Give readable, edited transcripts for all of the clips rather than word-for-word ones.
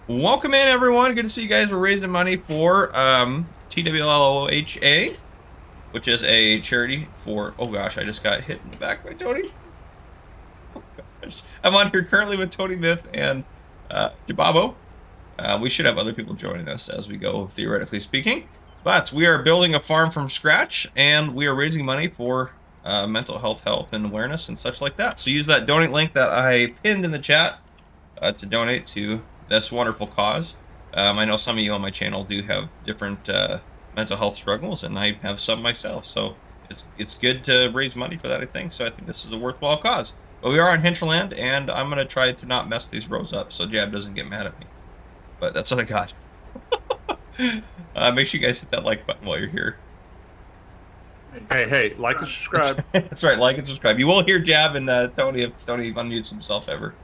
Welcome in, everyone. Good to see you guys. We're raising money for TWLOHA, which is a charity for... Oh, gosh, I just got hit in the back by Tony. Oh, gosh. I'm on here currently with Tony Myth and Jababo. We should have other people joining us as we go, theoretically speaking. But we are building a farm from scratch, and we are raising money for mental health help and awareness and such like that. So use that donate link that I pinned in the chat to donate to this wonderful cause. I know some of you on my channel do have different mental health struggles, and I have some myself, so it's good to raise money for that, I think. So I think this is a worthwhile cause. But we are on hinterland, and I'm going to try to not mess these rows up so Jab doesn't get mad at me. But that's what I got. Make sure you guys hit that like button while you're here. Hey, like and subscribe. That's right, like and subscribe. You will hear Jab and Tony if Tony unmutes himself ever.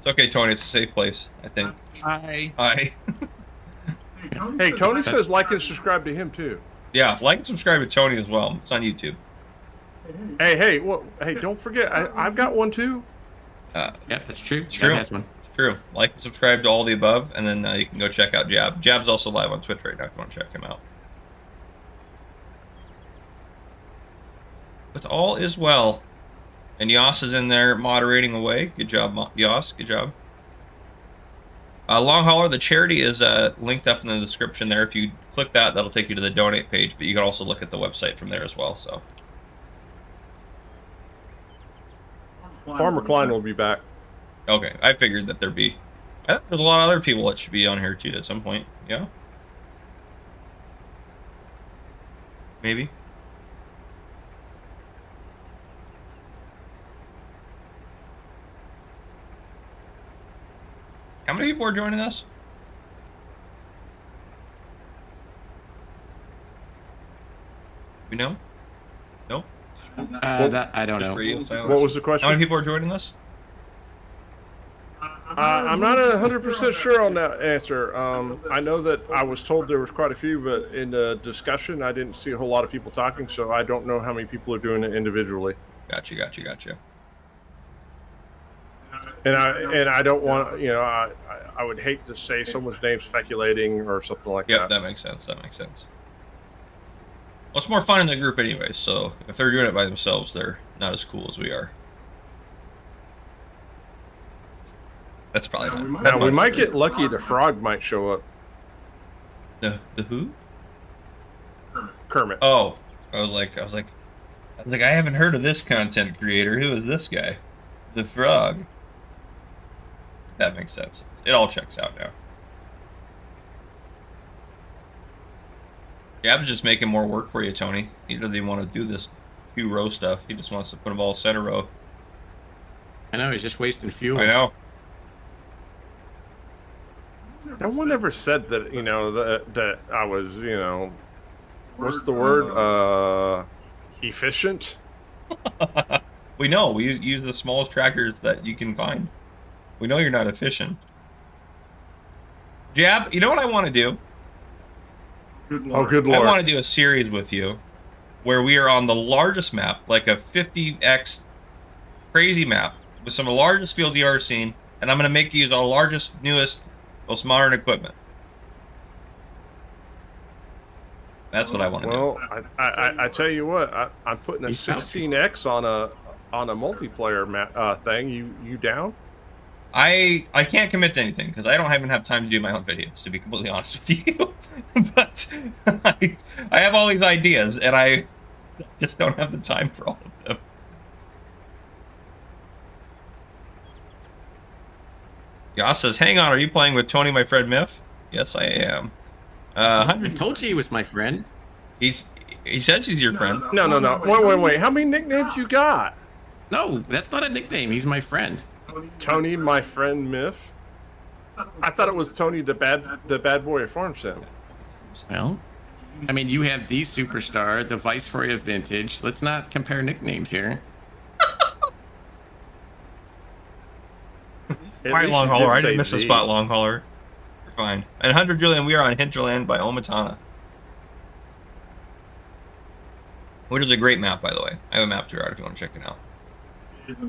It's okay, Tony. It's a safe place, I think. Hi. Hi. Hey, Tony says like and subscribe to him too. Yeah, like and subscribe to Tony as well. It's on YouTube. Hey, don't forget, I've got one too. Yeah, that's true. It's true. That's one. It's true. Like and subscribe to all the above, and then you can go check out Jab. Jab's also live on Twitch right now if you want to check him out. But all is well. And Yas is in there moderating away. Good job, Yas. Good job. Long Hauler, the charity is linked up in the description there. If you click that, that'll take you to the donate page, but you can also look at the website from there as well. So, Farmer Klein will be back. okay, I figured that there'd be... I think there's a lot of other people that should be on here too at some point. Yeah? Maybe? How many people are joining us? We know? Nope. That I don't know. Radio silence. What was the How question? many people are joining us? I'm not 100% sure on that answer. I know that I was told there was quite a few, but in the discussion, I didn't see a whole lot of people talking, so I don't know how many people are doing it individually. Gotcha. And I don't want, I would hate to say someone's name speculating or something like Yep, that. that makes sense. Well, it's more fun in the group anyway, so if they're doing it by themselves, they're not as cool as we are. That's probably not. Now, we might get lucky, the frog might show up. The who? Kermit. Oh, I was like, I haven't heard of this content creator. Who is this guy? The frog. That makes sense. It all checks out now. Gab's just making more work for you, Tony. He doesn't even want to do this 2-row stuff. He just wants to put them all center row. I know, he's just wasting fuel. I know. No one ever said that, that I was, what's the word? Efficient? We know. We use the smallest tractors that you can find. We know you're not efficient. Jab, you know what I want to do? Oh, good lord. I want to do a series with you where we are on the largest map, like a 50x crazy map with some of the largest field you ever seen, and I'm going to make you use the largest, newest, most modern equipment. That's what I want to do. Well, I tell you what, I'm putting a 16x on a multiplayer thing. You down? I can't commit to anything because I don't even have time to do my own videos, to be completely honest with you. But I have all these ideas, and I just don't have the time for all of them. Yas says, "Hang on, are you playing with Tony, my friend Miff?" Yes, I am. I told you he was my friend. He says he's your friend. No. Wait. How many nicknames you got? No, that's not a nickname. He's my friend. Tony, my friend Miff. I thought it was Tony, the bad boy of Farm Sim. Well, I mean, you have the superstar, the viceroy of vintage. Let's not compare nicknames here. Fine, long hauler. I didn't miss a spot, long hauler. You're fine. And 100 Julian, we are on hinterland by Omatana. Which is a great map, by the way. I have a map to if you want to check it out.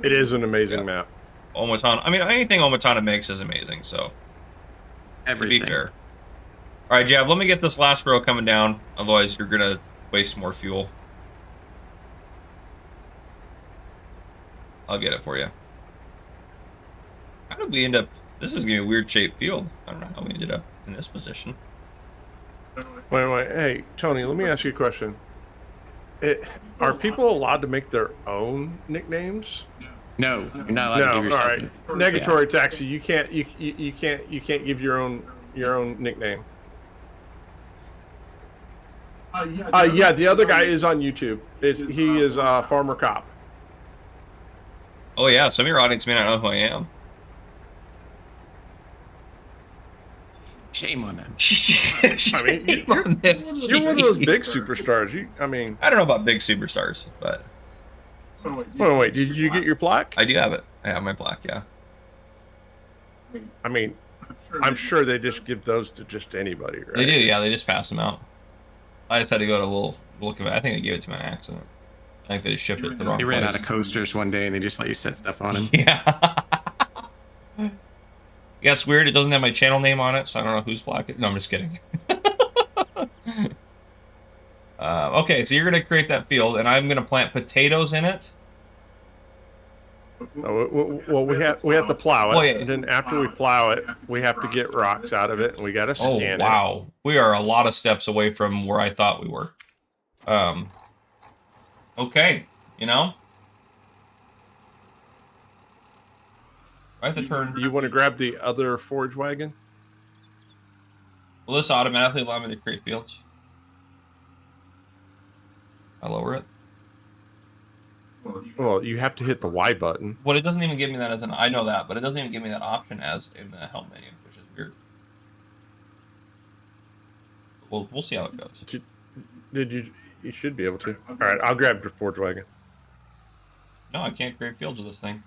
It is an amazing map. Omatana. I mean, anything Omatana makes is amazing. So, Everything. to be fair. All right, Jab. Let me get this last row coming down. Otherwise, you're gonna waste more fuel. I'll get it for you. How did we end up? This is gonna be a weird shaped field. I don't know how we ended up in this position. Wait. Hey, Tony, let me ask you a question. Are people allowed to make their own nicknames? No, you're not allowed to give No. yourself. All right. Negatory taxi. You can't give your own nickname. Yeah, the other guy is on YouTube. He is Farmer Cop. Oh yeah, some of your audience may not know who I am. Shame on them. I mean, you're one of those big superstars. I don't know about big superstars, but Wait. Did you get your plaque? I do have it. I have my plaque. Yeah. I mean, I'm sure they just give those to just anybody, right? They do. Yeah, they just pass them out. I just had to go to a little look at it. I think they gave it to me on accident. I think they just shipped it to the wrong He ran place. out of coasters one day, and they just let you set stuff on him. Yeah. Yeah, it's weird. It doesn't have my channel name on it, so I don't know whose plaque it. No, I'm just kidding. Okay, so you're gonna create that field, and I'm gonna plant potatoes in it. Well, we have to plow it, Well, yeah. and then after we plow it, we have to get rocks out of it, and we got to Oh scan it. wow, we are a lot of steps away from where I thought we were. Okay, you know, I have to turn. You want to grab the other forage wagon? Will this automatically allow me to create fields? I lower it. Well, you have to hit the Y button. Well, it doesn't even give me that as an. I know that, but it doesn't even give me that option as in the help menu, which is weird. We'll see how it goes. Did you? You should be able to. All right, I'll grab your forage wagon. No, I can't create fields with this thing.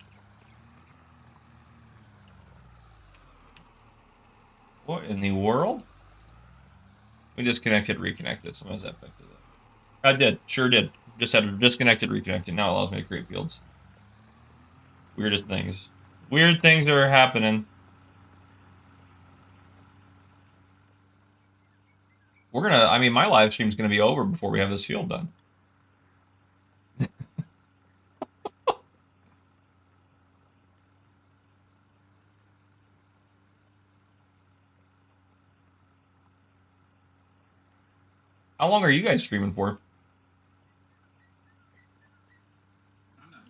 What in the world? We disconnected, reconnected. Sometimes that affected it. I did. Sure did. Just had to disconnected, reconnected. Now it allows me to create fields. Weirdest things. Weird things are happening. We're gonna, I mean, my live stream's gonna be over before we have this field done. How long are you guys streaming for?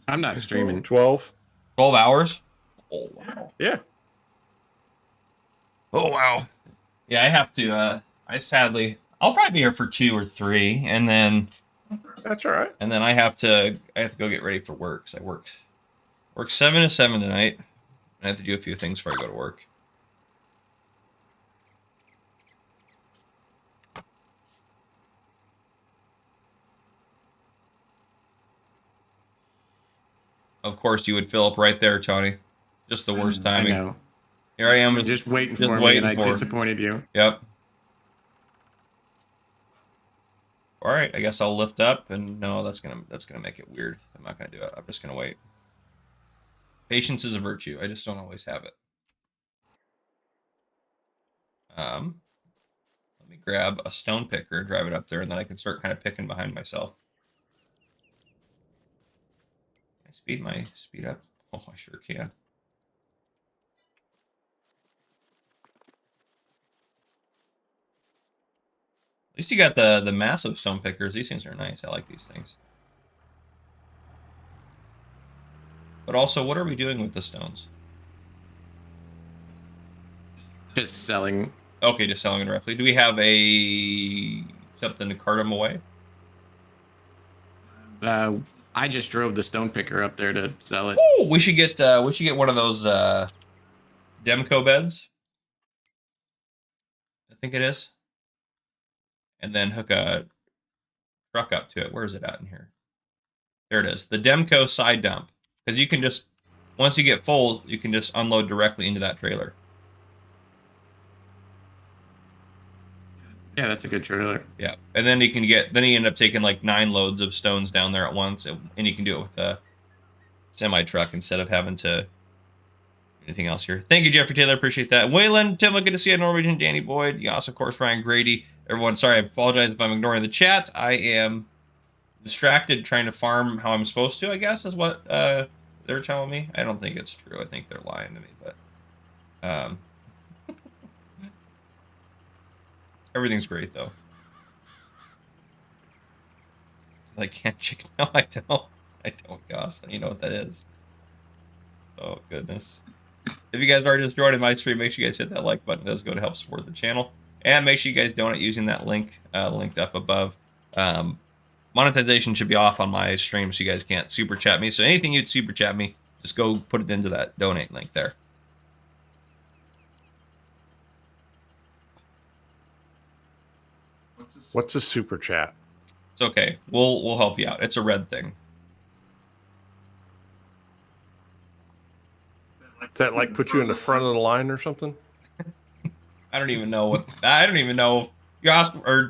I'm not streaming. 12. 12 hours? Oh, wow. Yeah. Oh, wow. Yeah, I have to, I'll probably be here for 2 or 3, and then That's all right. And then I have to go get ready for work. So I work 7 to 7 tonight. I have to do a few things before I go to work. Of course, you would fill up right there, Tony. Just the worst timing. I know. Here I am. You're just waiting for me, and I disappointed you. Yep. All right, I guess I'll lift up, and no, that's gonna make it weird. I'm not gonna do it. I'm just gonna wait. Patience is a virtue. I just don't always have it. Let me grab a stone picker, drive it up there, and then I can start kind of picking behind myself. Can I speed up? Oh, I sure can. At least you got the massive stone pickers. These things are nice. I like these things. But also, what are we doing with the stones? Just selling. Okay, just selling it directly. Do we have something to cart them away? I just drove the stone picker up there to sell it. Oh, we should get one of those Demco beds. I think it is. And then hook a truck up to it. Where is it at in here? There it is. The Demco side dump. Because you can just, once you get full, you can just unload directly into that trailer. Yeah, that's a good trailer. Yeah. And then you end up taking like 9 loads of stones down there at once. And you can do it with a semi truck instead of having to anything else here. Thank you, Jeffrey Taylor. Appreciate that. Waylon, Tim, good to see you. Norwegian, Danny Boyd. Yes, of course, Ryan Grady. Everyone, sorry, I apologize if I'm ignoring the chat. I am distracted trying to farm how I'm supposed to, I guess, is what they're telling me. I don't think it's true. I think they're lying to me, but everything's great, though. I can't chicken. No, I don't. I don't, Goss. You know what that is. Oh, goodness. If you guys are just joining my stream, make sure you guys hit that like button. It does go to help support the channel. And make sure you guys donate using that link linked up above. Monetization should be off on my stream, so you guys can't super chat me. So anything you'd super chat me, just go put it into that donate link there. What's a super chat? It's okay. We'll help you out. It's a red thing. Does that like put you in the front of the line or something? I don't even know what. I don't even know. You asked, or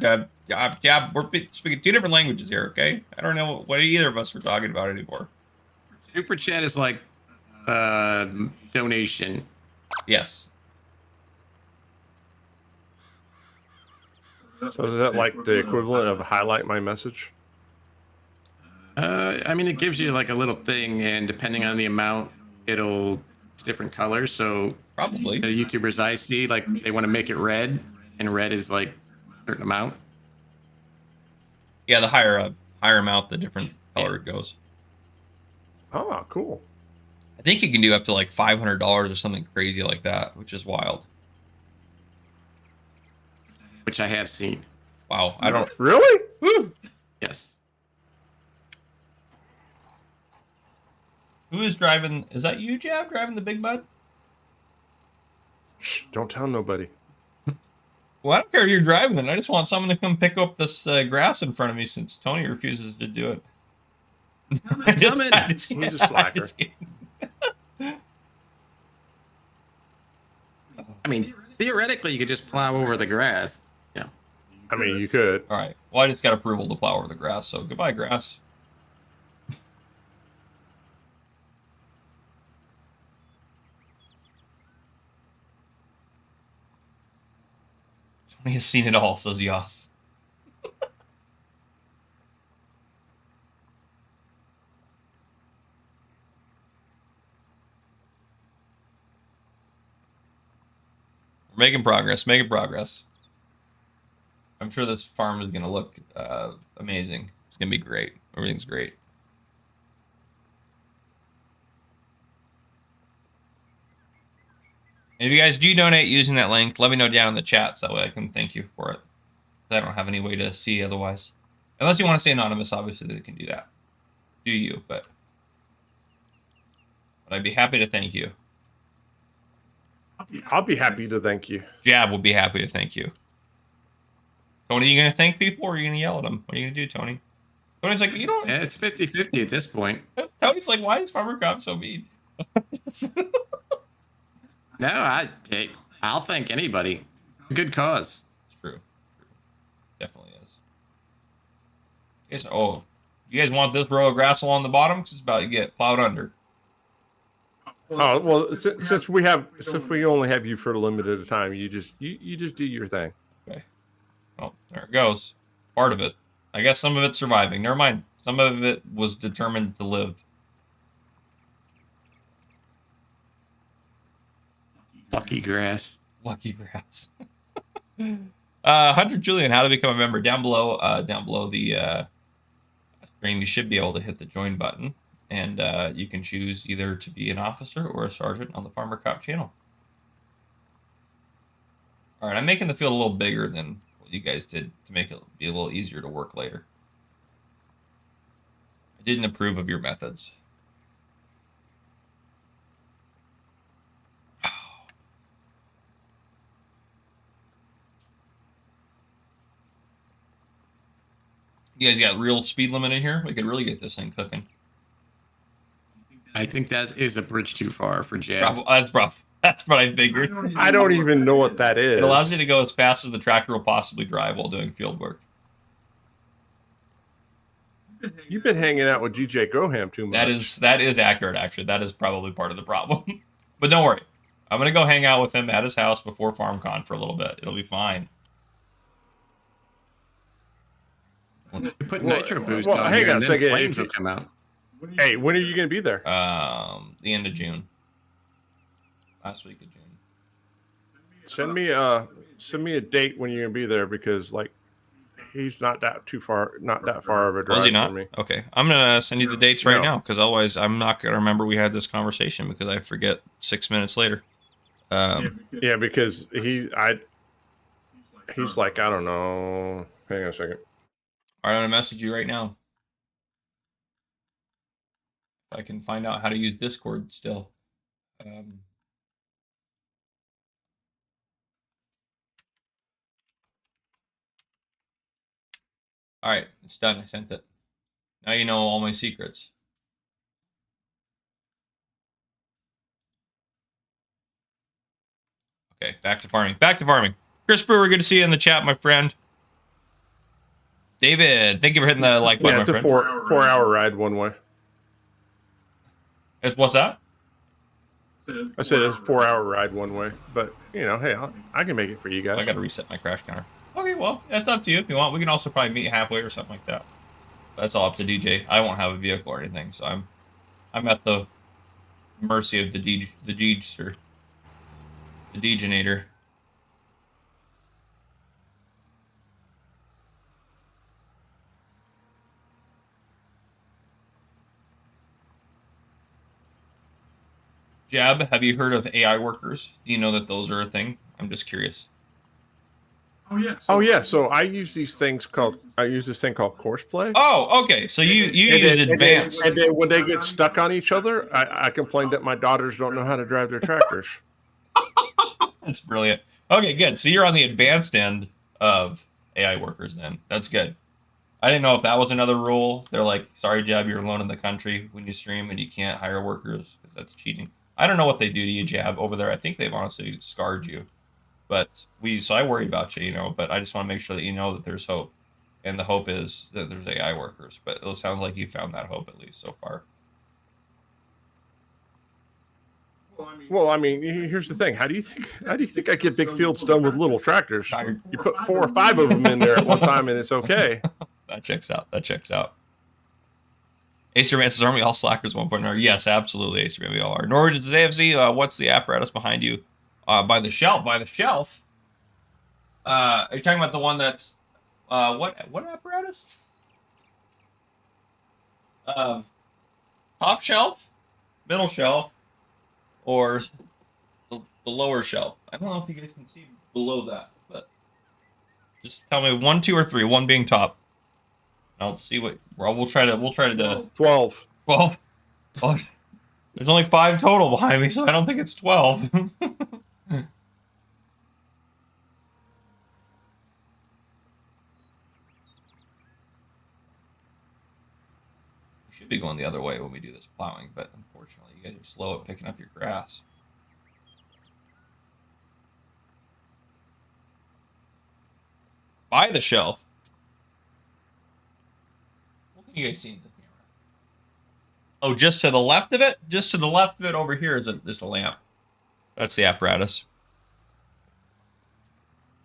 yeah, we're speaking two different languages here. Okay, I don't know what either of us are talking about anymore. Super chat is like donation. Yes. So is that like the equivalent of highlight my message? I mean, it gives you like a little thing, and depending on the amount, it's different colors. So Probably. the YouTubers I see, like they want to make it red, and red is like a certain amount. Yeah, the higher amount, the different color it goes. Oh, cool. I think you can do up to like $500 or something crazy like that, which is wild. Which I have seen. Wow, I don't. Really? Whew. Yes. Who is driving? Is that you, Jab, driving the big bud? Shh, don't tell nobody. Well, I don't care if you're driving it. I just want someone to come pick up this grass in front of me since Tony refuses to do it. He's a slacker. I mean, theoretically, you could just plow over the grass. Yeah. I mean, you could. All right. Well, I just got approval to plow over the grass, so goodbye, grass. Tony has seen it all, says Yas. We're making progress, making progress. I'm sure this farm is going to look amazing. It's going to be great. Everything's great. And if you guys do donate using that link, let me know down in the chat so that way I can thank you for it. I don't have any way to see otherwise. Unless you want to stay anonymous, obviously they can do that. Do you, but I'd be happy to thank you. I'll be happy to thank you. Jab will be happy to thank you. Tony, you going to thank people or are you going to yell at them? What are you going to do, Tony? Tony's like, you don't. Yeah, it's 50-50 at this point. Tony's like, why is Farmer Cop so mean? No, I'll thank anybody. Good cause. It's true. Definitely is. You guys want this row of grass along the bottom? Because it's about to get plowed under. Oh well, since we only have you for a limited time, you just do your thing. Okay. Oh, there it goes. Part of it. I guess some of it's surviving. Never mind. Some of it was determined to live. Lucky grass. Lucky grass. Hunter Julian, how to become a member? Down below the stream, you should be able to hit the join button, and you can choose either to be an officer or a sergeant on the Farmer Cop channel. All right, I'm making the field a little bigger than what you guys did to make it be a little easier to work later. I didn't approve of your methods. You guys got real speed limit in here? We could really get this thing cooking. I think that is a bridge too far for Jab. That's rough. That's what I figured. I don't even know what that is. It allows you to go as fast as the tractor will possibly drive while doing field work. You've been hanging out with DJ Goham too much. That is accurate, actually. That is probably part of the problem. But don't worry. I'm going to go hang out with him at his house before FarmCon for a little bit. It'll be fine. You put Well, nitro boost well, on hang here, on and a then second. flames will come out. Hey, when are you going to be there? The end of June. Last week of June. Send me a date when you're going to be there, because like he's not that far of a drive Was he for not? me. Okay. I'm going to send you the dates right No. now, because otherwise I'm not going to remember we had this conversation because I forget 6 minutes later. Yeah, because he's like, I don't know. Hang on a second. All right, I'm going to message you right now. If I can find out how to use Discord still. All right, it's done. I sent it. Now you know all my secrets. Okay, back to farming. Back to farming. Chris Brewer, good to see you in the chat, my friend. David, thank you for hitting the like button, Yeah, it's my a friend. 4-hour ride one way. What's that? I said it's a 4-hour ride one way, but hey, I can make it for you guys. I got to reset my crash counter. Okay, well, that's up to you if you want. We can also probably meet halfway or something like that. That's all up to DJ. I won't have a vehicle or anything, so I'm at the mercy of the Deegster. The Degenator. Jab, have you heard of AI workers? Do you know that those are a thing? I'm just curious. Oh yeah, so I use this thing called Courseplay. Oh, okay. So you use advanced. And then when they get stuck on each other, I complain that my daughters don't know how to drive their tractors. That's brilliant. Okay, good. So you're on the advanced end of AI workers then. That's good. I didn't know if that was another rule. They're like, sorry, Jab, you're alone in the country when you stream and you can't hire workers because that's cheating. I don't know what they do to you, Jab, over there. I think they've honestly scarred you. But so I worry about you, but I just want to make sure that you know that there's hope. And the hope is that there's AI workers. But it sounds like you found that hope at least so far. Well, I mean, here's the thing. How do you think I get big fields done with little tractors? You put 4 or 5 of them in there at one time, and it's okay. That checks out. That checks out. Acer Man says, aren't we all slackers 1.0? Yes, absolutely, Acer Man, we all are. Norwich says, AFC, what's the apparatus behind you? By the shelf. By the shelf? Are you talking about the one that's... what apparatus? Top shelf? Middle shelf? Or the lower shelf? I don't know if you guys can see below that, but... Just tell me 1, 2, or 3, 1 being top. I'll see what... Well, we'll try to 12. 12. Well, there's only 5 total behind me, so I don't think it's 12. We should be going the other way when we do this plowing, but unfortunately, you guys are slow at picking up your grass. By the shelf. What can you guys see in this camera? Oh, just to the left of it? Just to the left of it over here is just a lamp. That's the apparatus.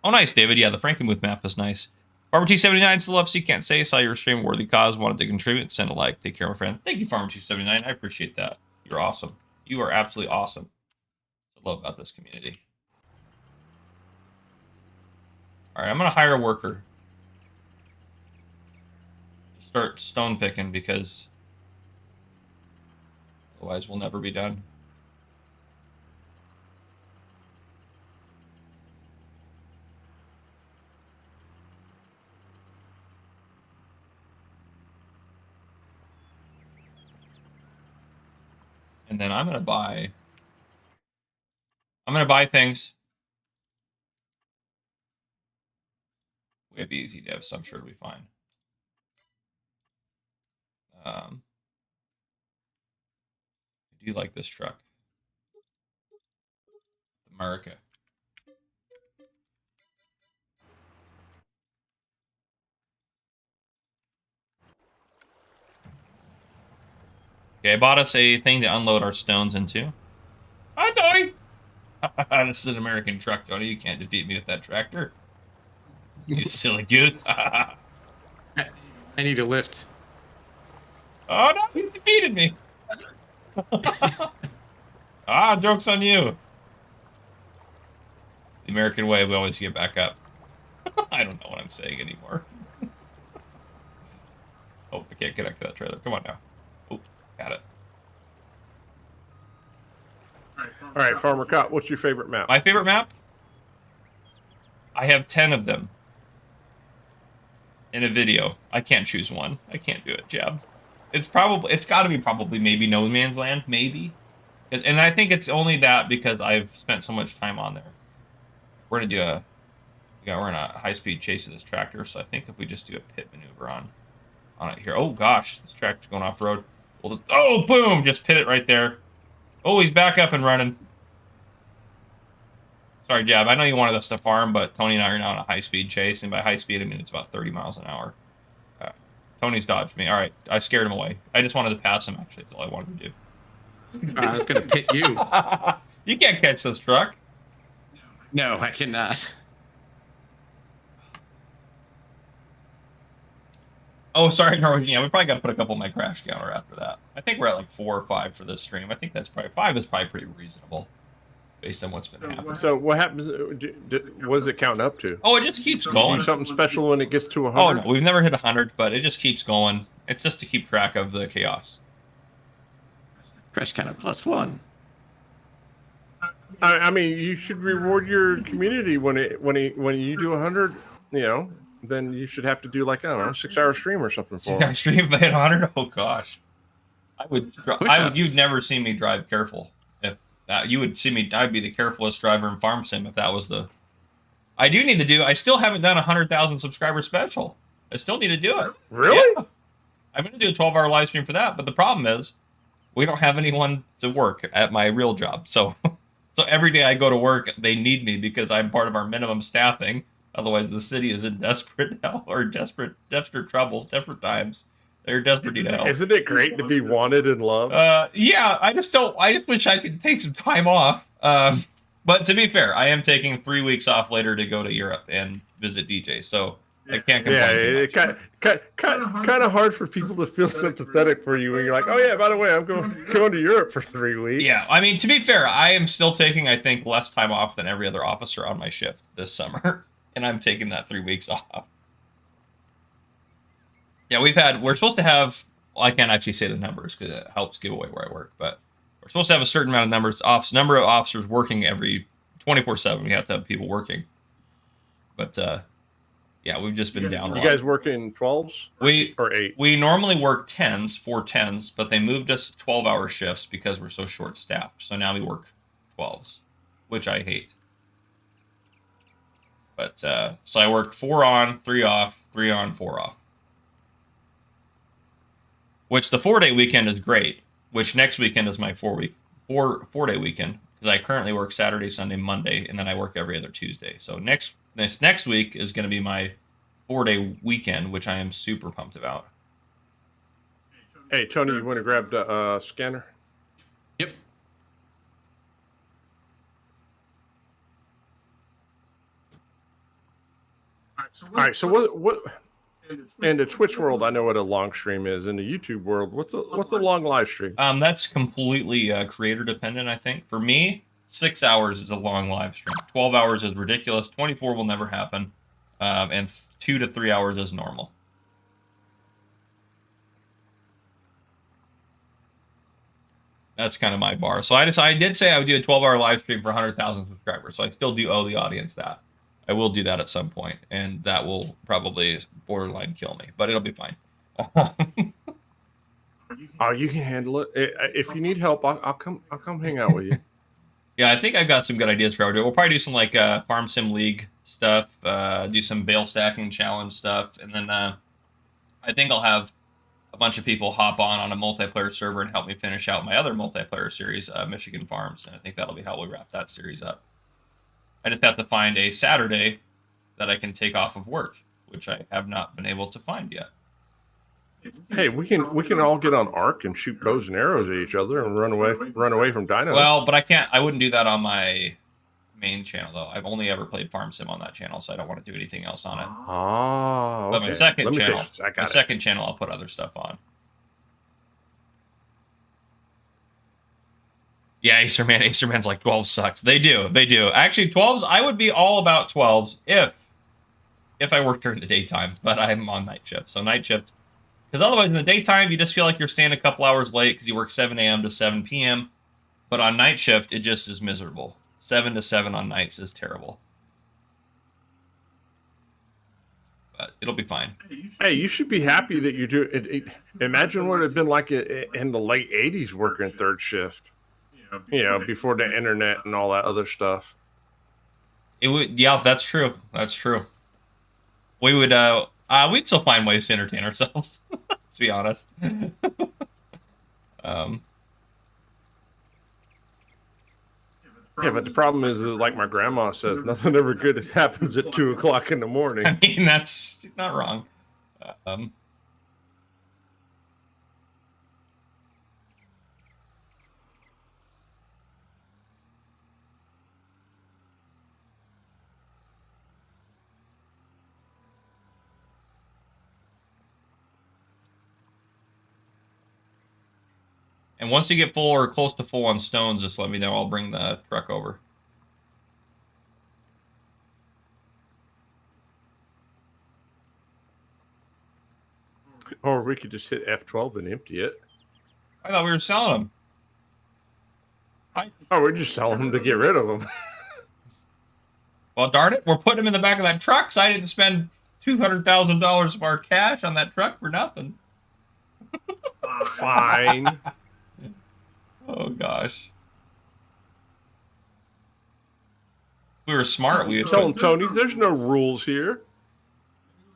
Oh, nice, David. Yeah, the Frankenmuth map is nice. Farmer T79 still loves you. Can't say. Saw your stream. Worthy cause. Wanted to contribute. Send a like. Take care, my friend. Thank you, Farmer T79. I appreciate that. You're awesome. You are absolutely awesome. I love about this community. All right, I'm going to hire a worker. Start stone picking because otherwise we'll never be done. And then I'm gonna buy things. We have easy dev, so I'm sure it'll be fine. I do like this truck. America. Okay, I bought us a thing to unload our stones into. Hi, Tony. This is an American truck, Tony. You can't defeat me with that tractor. You silly goose. I need a lift. Oh no, he defeated me. Joke's on you. The American way, we always get back up. I don't know what I'm saying anymore. Oh, I can't connect to that trailer. Come on now. Oh, got it. All right, Farmer Cop, what's your favorite map? My favorite map? I have 10 of them. In a video. I can't choose one. I can't do it, Jab. It's got to be probably maybe No Man's Land, maybe. And I think it's only that because I've spent so much time on there. We're gonna do we're in a high-speed chase of this tractor, so I think if we just do a pit maneuver on it here. Oh gosh, this tractor's going off-road. We'll just, oh boom, just pit it right there. Oh, he's back up and running. Sorry, Jab. I know you wanted us to farm, but Tony and I are now in a high-speed chase, and by high speed I mean it's about 30 miles an hour. Tony's dodged me. All right, I scared him away. I just wanted to pass him. Actually, that's all I wanted to do. I was gonna pit you. You can't catch this truck. No, I cannot. Oh, sorry, Norwegian. Yeah, we probably got to put a couple in my crash counter after that. I think we're at like 4 or 5 for this stream. I think that's probably 5 is probably pretty reasonable based on what's been happening. So what happens? What does it count up to? Oh, it just keeps Do going. something special when it gets to 100? Oh no, we've never hit 100, but it just keeps going. It's just to keep track of the chaos. Crash counter +1. I mean, you should reward your community when you do 100. You know, then you should have to do like, I don't know, 6-hour stream or something for them. Stream if I hit 100. Oh gosh, you'd never see me drive careful. If you would see me, I'd be the carefulest driver in Farm Sim if that was the. I do need to do. I still haven't done a 100,000 subscriber special. I still need to do it. Really? Yeah. I'm going to do a 12-hour live stream for that. But the problem is, we don't have anyone to work at my real job. So every day I go to work, they need me because I'm part of our minimum staffing. Otherwise, the city is in desperate hell or desperate troubles, desperate times. They're desperate need help. Isn't it great to be wanted and loved? Yeah, I just wish I could take some time off. But to be fair, I am taking 3 weeks off later to go to Europe and visit DJ. So I can't complain. Yeah, it's kind of hard for people to feel sympathetic for you when you're like, oh yeah, by the way, I'm going to Europe for 3 weeks. Yeah, I mean, to be fair, I am still taking, I think, less time off than every other officer on my shift this summer. And I'm taking that 3 weeks off. Yeah, we're supposed to have, well, I can't actually say the numbers because it helps give away where I work, but we're supposed to have a certain amount of number of officers working every 24/7. We have to have people working. But, yeah, we've just been down a lot. You guys work in 12s or 8? We normally work 4 10s, but they moved us to 12-hour shifts because we're so short-staffed. So now we work 12s, which I hate. But so I work 4 on, 3 off, 3 on, 4 off. Which the 4-day weekend is great. Which next weekend is my 4-day weekend because I currently work Saturday, Sunday, Monday, and then I work every other Tuesday. So next week is going to be my 4-day weekend, which I am super pumped about. Hey Tony, you want to grab the scanner? Yep. All right. So what? In the Twitch world, I know what a long stream is. In the YouTube world, what's a long live stream? That's completely creator dependent. I think for me, 6 hours is a long live stream. 12 hours is ridiculous. 24 will never happen, and 2 to 3 hours is normal. That's kind of my bar. So I did say I would do a 12-hour live stream for 100,000 subscribers. So I still do owe the audience that. I will do that at some point, and that will probably borderline kill me, but it'll be fine. Oh, you can handle it. If you need help, I'll come hang out with you. Yeah, I think I've got some good ideas for how to do it. We'll probably do some like Farm Sim League stuff, do some bale stacking challenge stuff, and then I think I'll have a bunch of people hop on a multiplayer server and help me finish out my other multiplayer series, Michigan Farms, and I think that'll be how we wrap that series up. I just have to find a Saturday that I can take off of work, which I have not been able to find yet. Hey, we can all get on Ark and shoot bows and arrows at each other and run away from dinos. Well, but I can't. I wouldn't do that on my main channel though. I've only ever played Farm Sim on that channel, so I don't want to do anything else on it. Oh, okay. But my second Let me channel, take- I got my it. second channel, I'll put other stuff on. Yeah, Acerman's like 12 sucks. They do. Actually, 12s. I would be all about 12s if I worked during the daytime, but I'm on night shift, so night shift. Because otherwise, in the daytime, you just feel like you're staying a couple hours late because you work 7 a.m. to 7 p.m. But on night shift, it just is miserable. 7 to 7 on nights is terrible. But it'll be fine. Hey, you should be happy that you do it. Imagine what it'd been like in the late '80s working third shift. Before the internet and all that other stuff. It would. Yeah, that's true. That's true. We would. We'd still find ways to entertain ourselves. Let's be honest. Yeah, but the problem is that, like my grandma says, nothing ever good happens at 2:00 in the morning. I mean, that's not wrong. And once you get full or close to full on stones, just let me know. I'll bring the truck over. Or we could just hit F12 and empty it. I thought we were selling them. Oh, we're just selling them to get rid of them. Well, darn it, we're putting them in the back of that truck, so I didn't spend $200,000 of our cash on that truck for nothing. Fine. Oh, gosh. If we were smart, we would Tell him, Tony, there's no rules here.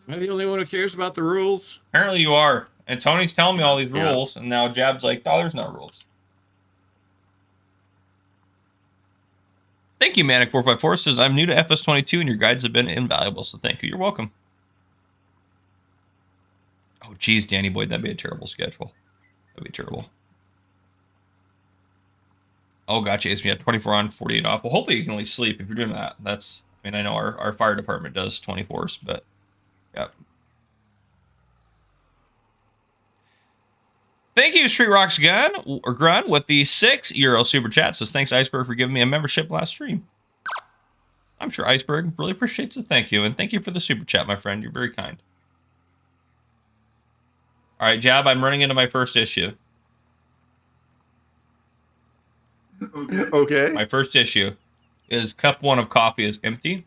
Am I the only one who cares about the rules? Apparently you are. And Tony's telling me all these Yeah. rules, and now Jab's like, oh, there's no rules. Thank you, Manic454 says, I'm new to FS22 and your guides have been invaluable, so thank you. You're welcome. Oh, geez, Danny Boy, that'd be a terrible schedule. That'd be terrible. Oh, gotcha. Ace, we had 24 on, 48 off. Well, hopefully you can at least sleep if you're doing that. That's, I mean, I know our fire department does 24s, but yeah. Thank you, Street Rocks Gun or Grun with the €6 super chat. Says thanks, Iceberg, for giving me a membership last stream. I'm sure Iceberg really appreciates the thank you, and thank you for the super chat, my friend. You're very kind. All right, Jab, I'm running into my first issue. Okay. My first issue is cup 1 of coffee is empty,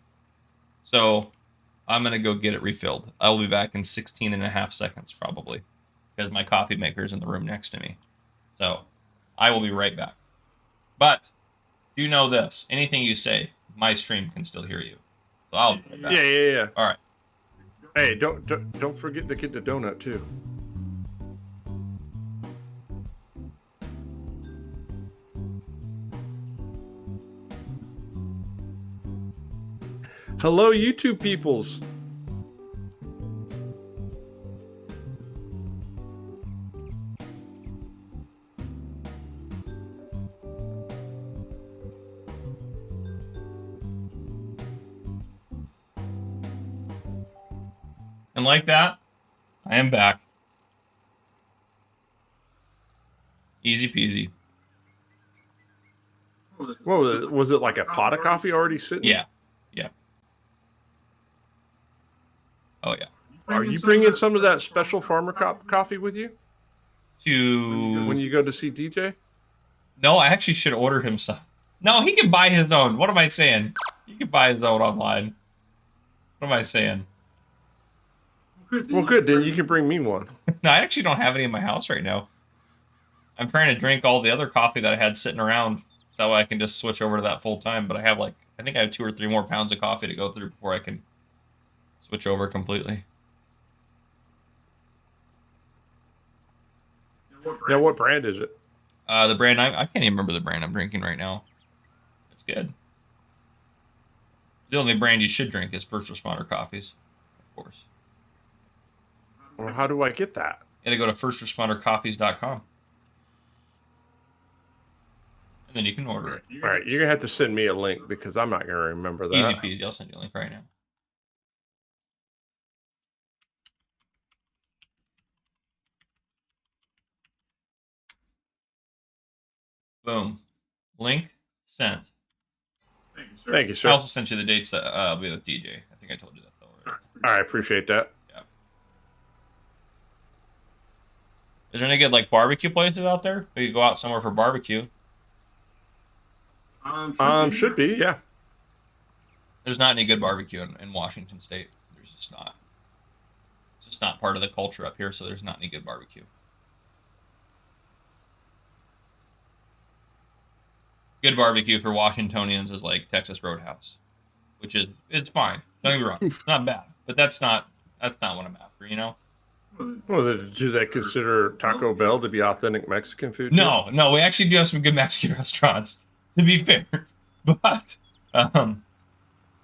so I'm gonna go get it refilled. I will be back in 16 and a half seconds probably, because my coffee maker is in the room next to me. So I will be right back. But do know this: anything you say, my stream can still hear you. So I'll be right back. Yeah. All right. Hey, don't forget to get the donut too. Hello, YouTube peoples. And like that, I am back. Easy peasy. What was it like a pot of coffee already sitting? Yeah. Oh yeah. Are you bringing some of that special farmer coffee with you when To you go to see DJ? no, I actually should order him some. No, he can buy his own. What am I saying? He can buy his own online. What am I saying? Well, good. Then you can bring me one. No, I actually don't have any in my house right now. I'm trying to drink all the other coffee that I had sitting around so I can just switch over to that full time. But I have I think I have 2 or 3 more pounds of coffee to go through before I can switch over completely. Now, what brand is it? The brand, I can't even remember the brand I'm drinking right now. It's good. The only brand you should drink is First Responder coffees, of course. Or how do I get that? You gotta go to firstrespondercoffees.com. And then you can order it. All right, you're gonna have to send me a link because I'm not gonna remember that. Easy peasy. I'll send you a link right now. Boom. Link sent. Thank you, I sir. also sent you the dates that I'll be with DJ. I think I told you that though already. I appreciate that. Yeah. Is there any good like barbecue places out there? We could go out somewhere for barbecue. Should be, yeah. There's not any good barbecue in Washington State. There's just not. It's just not part of the culture up here, so there's not any good barbecue. Good barbecue for Washingtonians is like Texas Roadhouse, which is it's fine. Don't get me wrong, it's not bad, but that's not what I'm after, you know. Well, do they consider Taco Bell to be authentic Mexican food? No, we actually do have some good Mexican restaurants, to be fair, but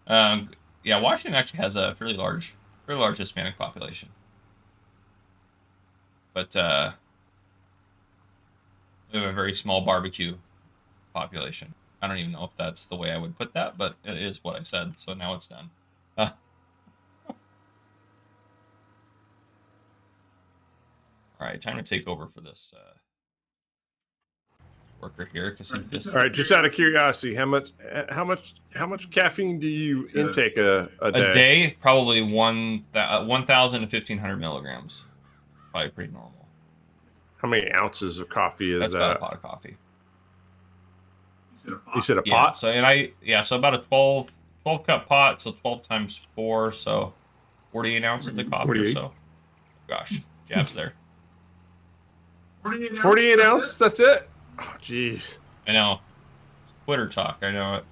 yeah, Washington actually has a fairly large Hispanic population, but we have a very small barbecue population. I don't even know if that's the way I would put that, but it is what I said, so now it's done. All right, time to take over for this worker here because he just. All right, just out of curiosity, how much caffeine do you intake a day? A day, probably 1,000 to 1,500 milligrams. Probably pretty normal. How many ounces of coffee is That's that? about a pot of coffee. You said a Yeah, pot? so so about a 12 cup pot, so 12 times 4, so 48 ounces of coffee 48. or so. Gosh, jabs there. 48 ounces? That's it? Oh, jeez. I know. It's quitter talk. I know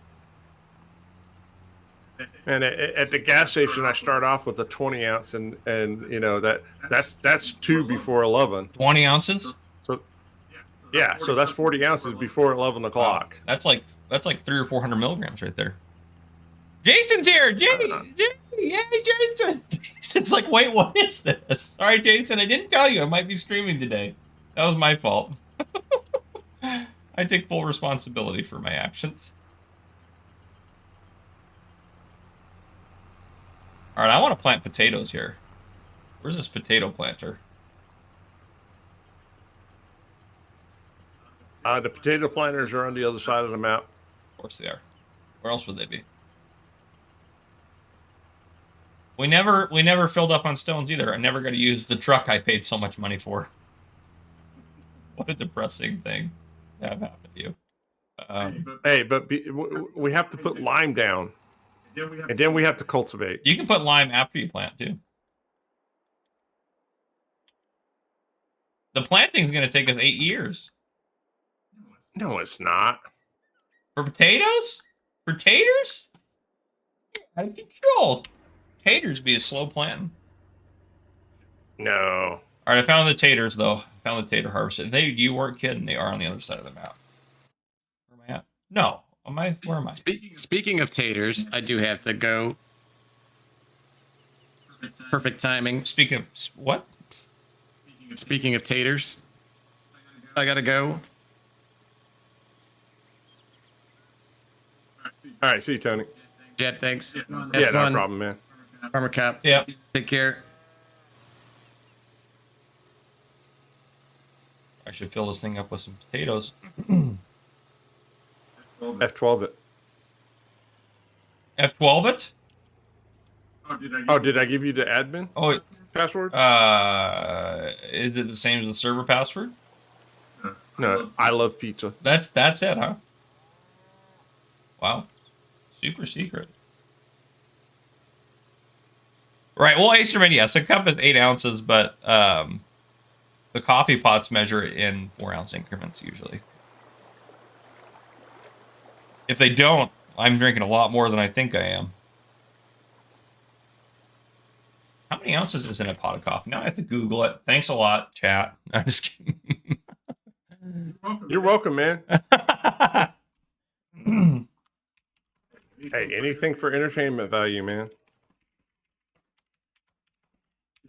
it. And at the gas station, I start off with a 20 ounce, and you know that's 2 before 11. 20 ounces? So yeah, so that's 40 ounces before 11 o'clock. That's like 300 or 400 milligrams right there. Jason's here. Yay, Jason. Jason's like, wait, what is this? Sorry, Jason, I didn't tell you. I might be streaming today. That was my fault. I take full responsibility for my actions. All right, I want to plant potatoes here. Where's this potato planter? The potato planters are on the other side of the map. Of course they are. Where else would they be? We never filled up on stones either. I never got to use the truck I paid so much money for. What a depressing thing to have happen to you. Hey, but we have to put lime down, and then we have to cultivate. You can put lime after you plant too. The planting's going to take us 8 years. No, it's not. For potatoes? For taters? Out of control. Taters be a slow planting. No. All right, I found the taters though. I found the tater harvester. You weren't kidding. They are on the other side of the map. Where am I at? No. Where am I? Speaking of taters, I do have to go. Perfect timing. Speaking of what? Speaking of taters, I gotta go. All right, see you, Tony. Jet, thanks. Yeah, no problem, man. Farmer Cop. Yeah. Take care. I should fill this thing up with some potatoes. F12 it. F12 it? Oh, did I give you the admin Oh, password? is it the same as the server password? No, I love pizza. That's it, huh? Wow. Super secret. Right. Well, Acerman, yes, a cup is 8 ounces, but the coffee pots measure it in 4-ounce increments usually. If they don't, I'm drinking a lot more than I think I am. How many ounces is in a pot of coffee? Now I have to Google it. Thanks a lot, chat. I'm just kidding. You're welcome, man. Hey, anything for entertainment value, man.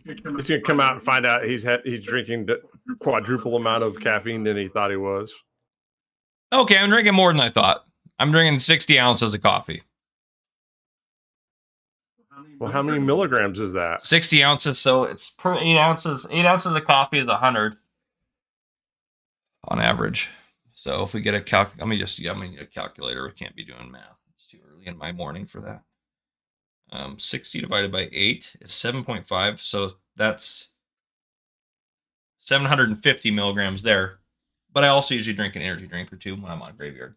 He's gonna come out and find out he's drinking the quadruple amount of caffeine than he thought he was. Okay, I'm drinking more than I thought. I'm drinking 60 ounces of coffee. Well, how many milligrams is that? 60 ounces, so it's per 8 ounces. 8 ounces of coffee is 100 on average. So if we get a I'm gonna need a calculator. We can't be doing math. It's too early in my morning for that. 60 divided by 8 is 7.5. So that's 750 milligrams there. But I also usually drink an energy drink or two when I'm on graveyard.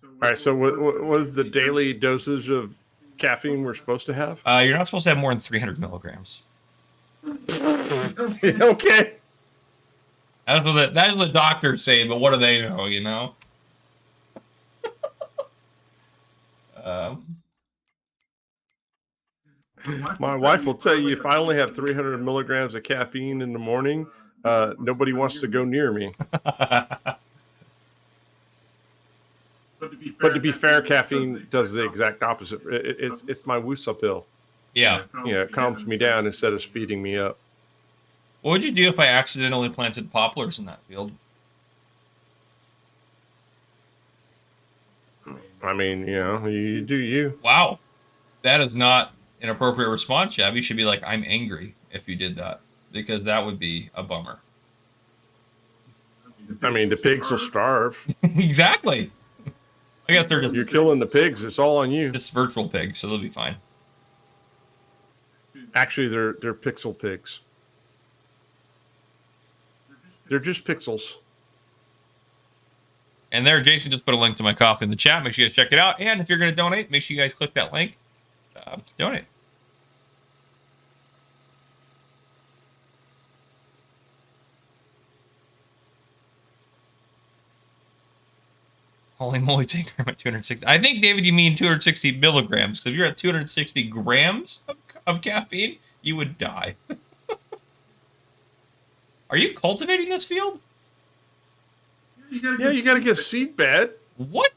All right. So what was the daily dosage of caffeine we're supposed to have? You're not supposed to have more than 300 milligrams. Okay. That's what doctors say, but what do they know, you know? My wife will tell you if I only have 300 milligrams of caffeine in the morning, nobody wants to go near me. But to be fair, caffeine does the exact opposite. It's my Wusa pill. Yeah. It calms me down instead of speeding me up. What would you do if I accidentally planted poplars in that field? I mean, you do you. Wow. That is not an appropriate response, Jab. You should be like, I'm angry if you did that, because that would be a bummer. I mean, the pigs will starve. Exactly. I guess they're just... You're killing the pigs. It's all on you. Just virtual pigs, so they'll be fine. Actually, they're pixel pigs. They're just pixels. And there, Jason just put a link to my coffee in the chat. Make sure you guys check it out. And if you're going to donate, make sure you guys click that link to donate. Holy moly, take her at 260. I think, David, you mean 260 milligrams. Because if you're at 260 grams of caffeine, you would die. Are you cultivating this field? Yeah, you got to get a seed bed. What?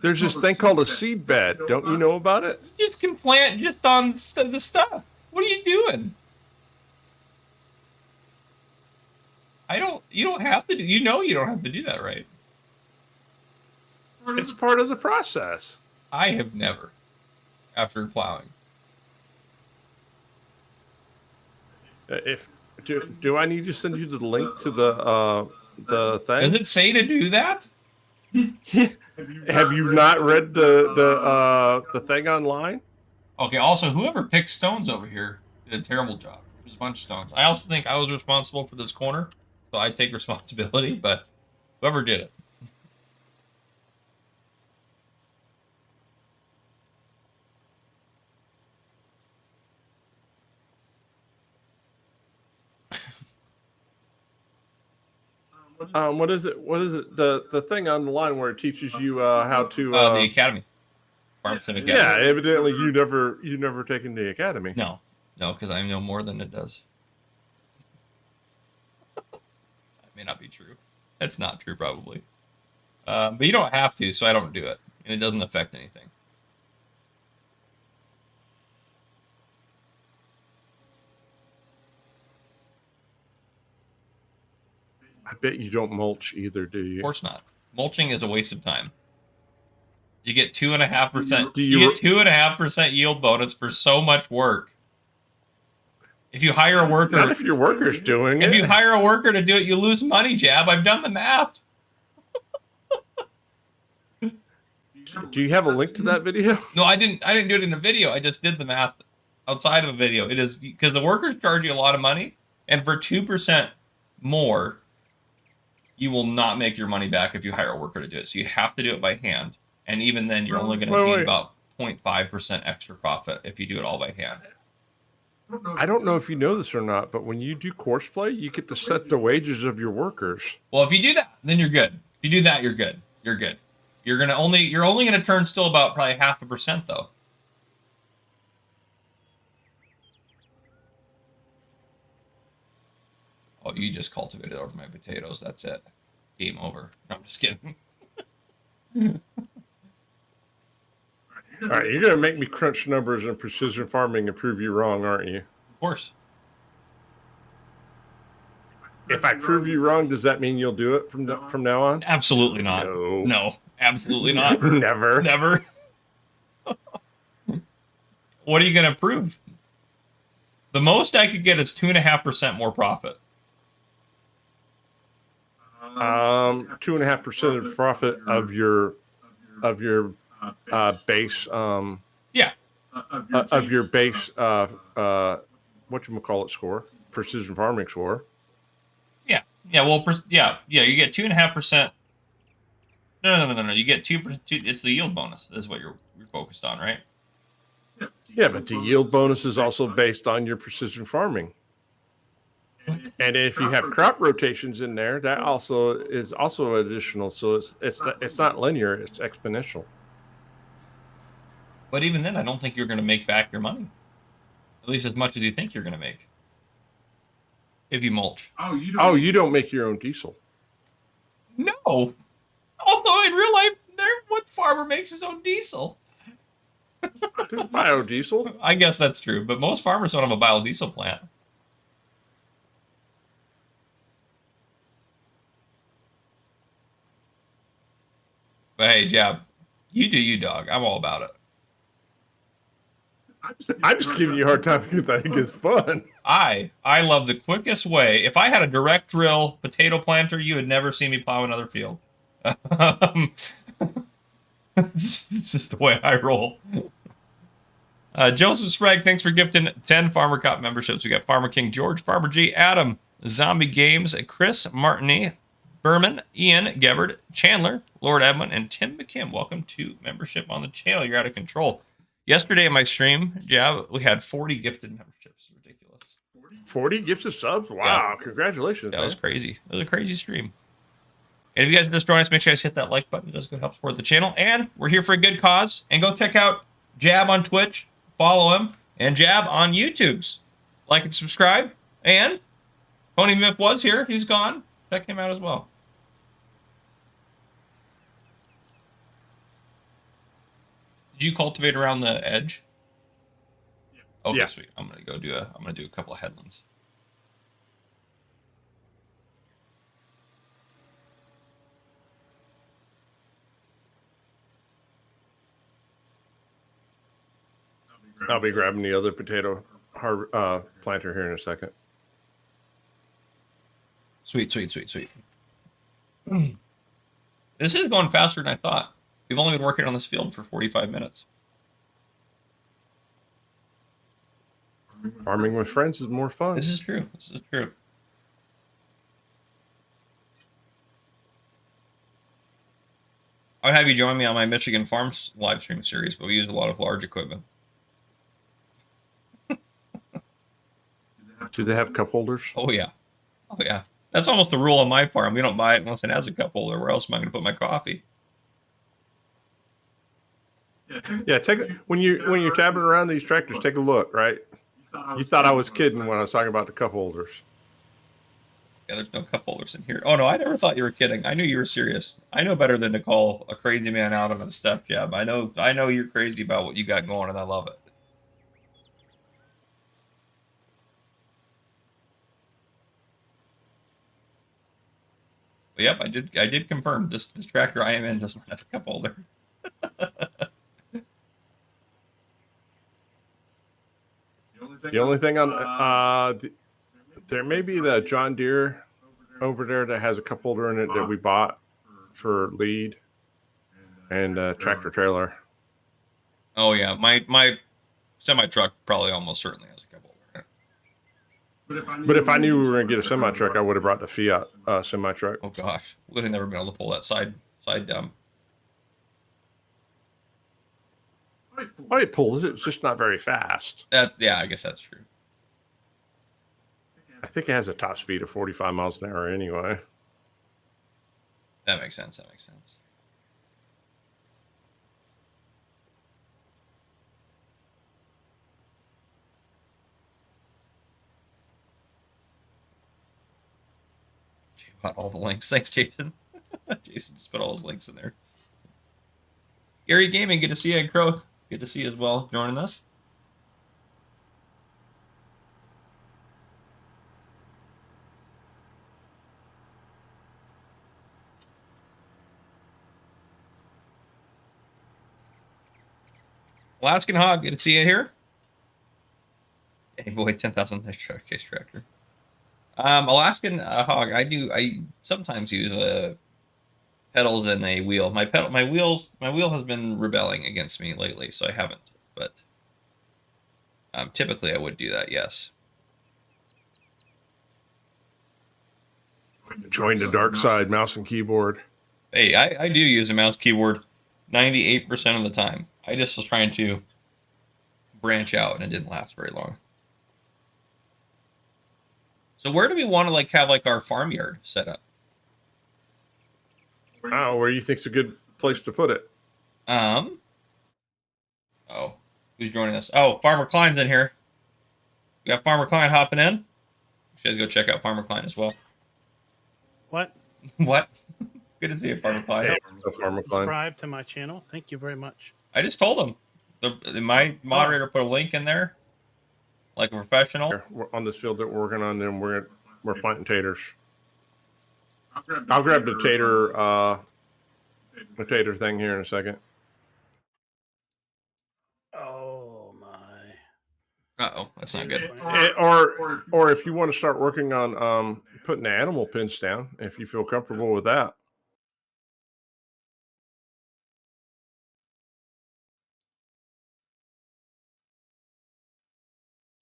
There's this thing called a seed bed. Don't you know about it? You just can plant just on the stuff. What are you doing? You don't have to do, you don't have to do that, right? It's part of the process. I have never, after plowing. Do I need to send you the link to the thing? Does it say to do that? Have you not read the thing online? Okay. Also, whoever picked stones over here did a terrible job. There's a bunch of stones. I also think I was responsible for this corner, so I take responsibility. But whoever did it. What is it? The thing on the line where it teaches you how to the academy. Farm Sim Academy. Yeah, evidently you never taken the academy. No, because I know more than it does. That may not be true. That's not true, probably. But you don't have to, so I don't do it, and it doesn't affect anything. I bet you don't mulch either, do you? Of course not. Mulching is a waste of time. You get 2.5%. Do you get 2.5% yield bonus for so much work. If you hire a worker, not if your worker's doing it. If you hire a worker to do it, you lose money, Jab. I've done the math. Do you have a link to that video? No, I didn't do it in a video. I just did the math outside of a video. It is because the workers charge you a lot of money, and for 2% more, you will not make your money back if you hire a worker to do it. So you have to do it by hand. And even then, you're only going to gain about 0.5% extra profit if you do it all by hand. I don't know if you know this or not, but when you do course play, you get to set the wages of your workers. Well, if you do that, then you're good. If you do that, you're good. You're good. You're only going to turn still about probably 0.5% though. Oh, you just cultivated over my potatoes. That's it. Game over. No, I'm just kidding. All right, you're going to make me crunch numbers in precision farming and prove you wrong, aren't you? Of course. If I prove you wrong, does that mean you'll do it from now on? Absolutely not. No. No, absolutely not. Never. Never. What are you going to prove? The most I could get is 2.5% more profit. 2.5% of the profit of your base Yeah. of your base whatchamacallit score, precision farming score. Yeah. Well, you get 2.5%. No. You get 2%. It's the yield bonus. Is what you're focused on, right? Yeah, but the yield bonus is also based on your precision farming. And if you have crop rotations in there, that also is additional. So it's not linear; it's exponential. But even then, I don't think you're going to make back your money. At least as much as you think you're going to make. If you mulch. Oh, you don't make your own diesel. No. Also, in real life, what farmer makes his own diesel? There's biodiesel. I guess that's true, but most farmers don't have a biodiesel plant. But hey, Jab, you do you, dog. I'm all about it. I'm just giving you a hard time because I think it's fun. I love the quickest way. If I had a direct drill potato planter, you would never see me plow another field. It's just the way I roll. Joseph Sprague, thanks for gifting 10 Farmer Cop memberships. We got Farmer King George, Farmer G, Adam, Zombie Games, Chris Martini, Berman, Ian, Gebhard, Chandler, Lord Edmund, and Tim McKim. Welcome to membership on the channel. You're out of control. Yesterday in my stream, Jab, we had 40 gifted memberships. Ridiculous. 40 gifted subs? Wow, Yeah. Congratulations. That was crazy. It was a crazy stream. And if you guys are just joining us, make sure you guys hit that like button. It does go help support the channel. And we're here for a good cause. And go check out Jab on Twitch. Follow him. And Jab on YouTube's. Like and subscribe. And Tony Myth was here. He's gone. Check him out as well. Did you cultivate around the edge? Okay, Yeah. Sweet. I'm gonna do a couple of headlands. I'll be grabbing the other potato planter here in a second. Sweet. This is going faster than I thought. We've only been working on this field for 45 minutes. Farming with friends is more fun. This is true. I would have you join me on my Michigan Farms live stream series, but we use a lot of large equipment. Do they have cup holders? Oh yeah. That's almost the rule on my farm. We don't buy it unless it has a cup holder. Where else am I going to put my coffee? Yeah, when you're tabbing around these tractors, take a look. Right? You thought I was kidding when I was talking about the cup holders. Yeah, there's no cup holders in here. Oh no, I never thought you were kidding. I knew you were serious. I know better than to call a crazy man out on a step jab. I know you're crazy about what you got going, and I love it. But yep, I did confirm this tractor I am in does not have a cup holder. The only thing on there may be the John Deere over there that has a cup holder in it that we bought for lead and tractor trailer. Oh yeah, my semi truck probably almost certainly has a cup holder in it. But if I knew we were going to get a semi truck, I would have brought the Fiat semi truck. Oh gosh, would have never been able to pull that side dump. Well, it pulls. It's just not very fast. Yeah, I guess that's true. I think it has a top speed of 45 miles an hour anyway. That makes sense. Jay bought all the links. Thanks, Jason. Jason just put all his links in there. Gary Gaming, good to see you. Crow, good good to see you as well joining us. Alaskan Hog, good to see you here. Hey boy, 10,000 case tractor. Alaskan Hog, I sometimes use pedals and a wheel. My wheel has been rebelling against me lately, so I haven't. But typically I would do that, yes. Join the dark side, mouse and keyboard. Hey, I do use a mouse keyboard 98% of the time. I just was trying to branch out and it didn't last very long. So where do we want to have our farmyard set up? Oh, where you think's a good place to put it? Oh, who's joining us? Oh, Farmer Klein's in here. We got Farmer Klein hopping in. You guys go check out Farmer Klein as well. What? What? Good to see you, Farmer Klein. Hey, Farmer Klein. Subscribe to my channel. Thank you very much. I just told him. My moderator put a link in there, like a professional. We're on this field that we're working on, and we're planting taters. I'll grab the tater thing here in a second. Oh my! Uh-oh, that's not good. Or if you want to start working on putting the animal pins down, if you feel comfortable with that.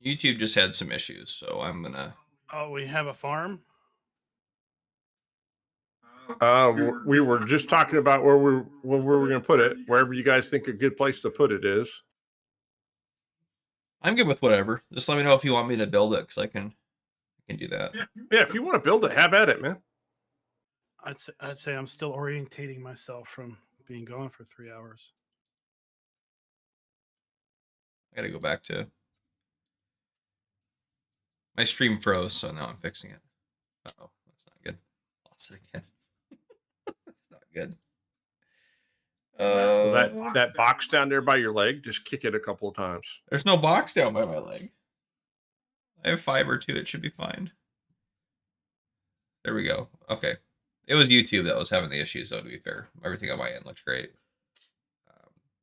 YouTube just had some issues, so I'm gonna. Oh, we have a farm. We were just talking about where we were going to put it. Wherever you guys think a good place to put it is. I'm good with whatever. Just let me know if you want me to build it, because I can do that. Yeah, if you want to build it, have at it, man. I'd say I'm still orientating myself from being gone for 3 hours. I gotta go back to. My stream froze, so now I'm fixing it. Uh-oh, that's not good. Lost it again. That's not good. That box down there by your leg, just kick it a couple of times. There's no box down by my leg. I have fiber too. It should be fine. There we go. Okay. It was YouTube that was having the issues, so to be fair. Everything on my end looks great.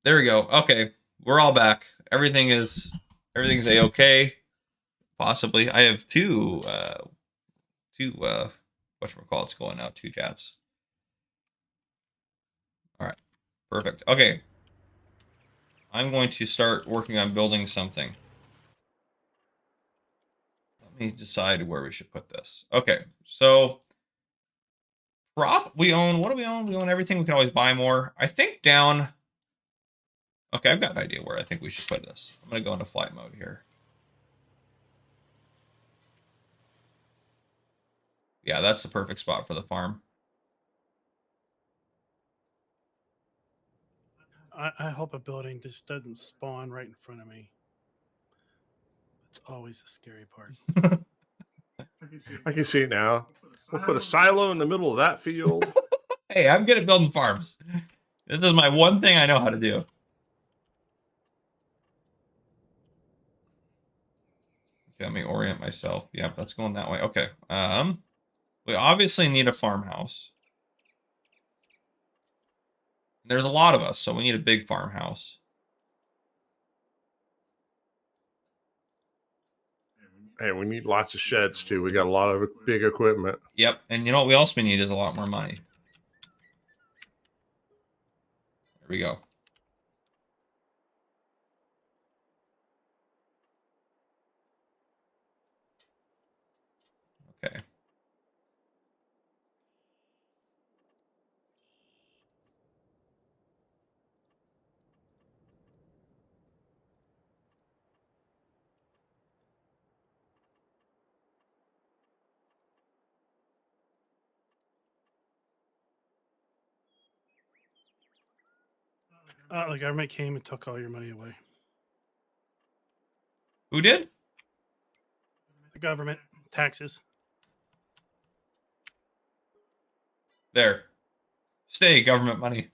There we go. Okay. We're all back. Everything's A-okay. Possibly. I have two whatchamacallits going out, 2 chats. All right. Perfect. Okay. I'm going to start working on building something. Let me decide where we should put this. Okay. So we own, what do we own? We own everything. We can always buy more. I think down. Okay, I've got an idea where I think we should put this. I'm going to go into flight mode here. Yeah, that's the perfect spot for the farm. I hope a building just doesn't spawn right in front of me. It's always the scary part. I can see it now. We'll put a silo in the middle of that field. Hey, I'm good at building farms. This is my one thing I know how to do. Okay, let me orient myself. Yep, that's going that way. Okay. We obviously need a farmhouse. There's a lot of us, so we need a big farmhouse. Hey, we need lots of sheds too. We got a lot of big equipment. Yep, and you know what we also need is a lot more money. There we go. Okay. The government came and took all your money away. Who did? The government, taxes. There. Stay, government money.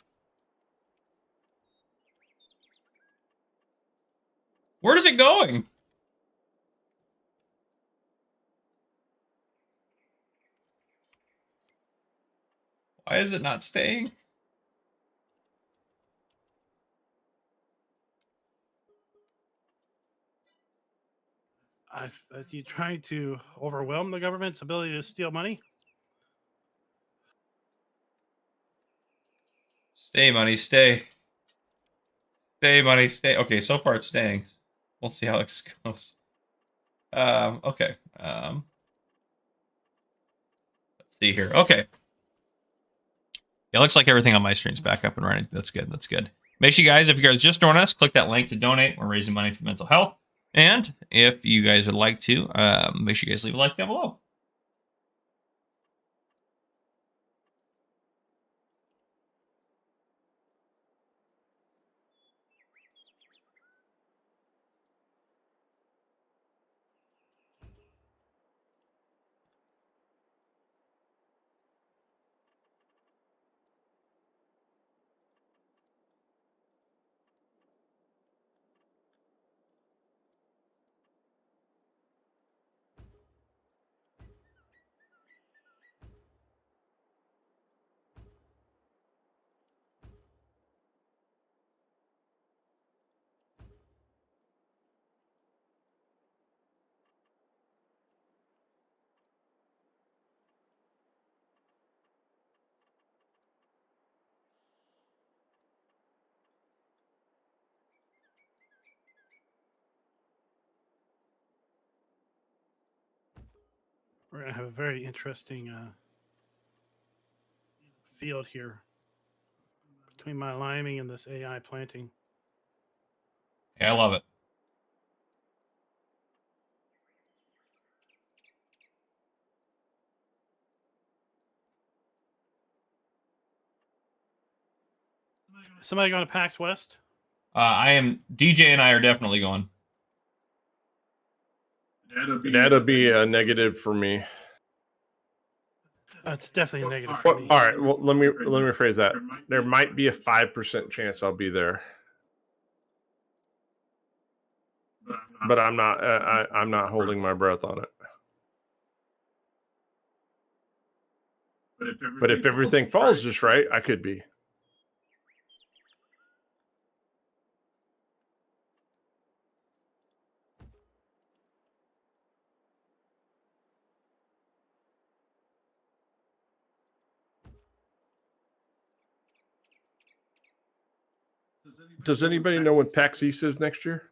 Where is it going? Why is it not staying? Are you trying to overwhelm the government's ability to steal money? Stay, money, stay. Stay, money, stay. Okay, so far it's staying. We'll see how this goes. Okay. Let's see here. Okay. It looks like everything on my screen's back up and running. That's good. That's good. Make sure you guys, if you guys just joined us, click that link to donate. We're raising money for mental health. And if you guys would like to, make sure you guys leave a like down below. We're going to have a very interesting field here between my liming and this AI planting. Yeah, I love it. Somebody going to PAX West? I am. DJ and I are definitely going. That'll be a negative for me. That's definitely a negative for me. All right. Well, let me rephrase that. There might be a 5% chance I'll be there, but I'm not. I'm not holding my breath on it. But if everything falls just right, I could be. Does anybody know when PAX East is next year?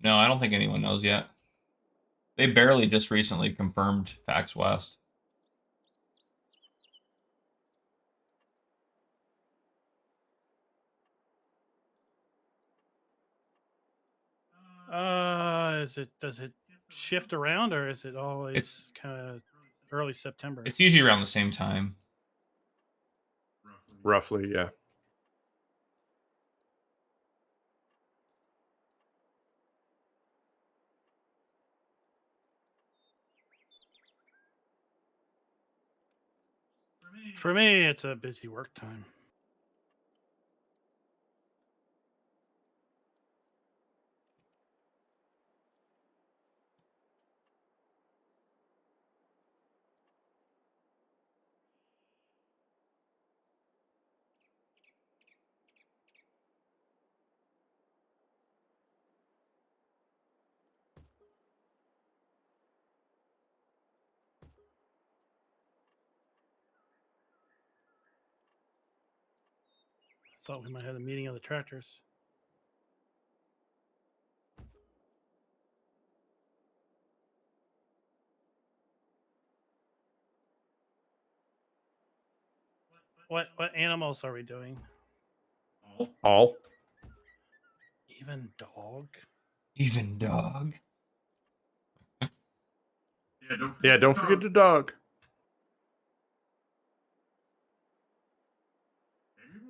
No, I don't think anyone knows yet. They barely just recently confirmed PAX West. Does it shift around, or is it always kind of early September? It's usually around the same time. Roughly, yeah. For me, it's a busy work time. I thought we might have a meeting of the tractors. What animals are we doing? All. Even dog? Even dog. Yeah, don't forget the dog.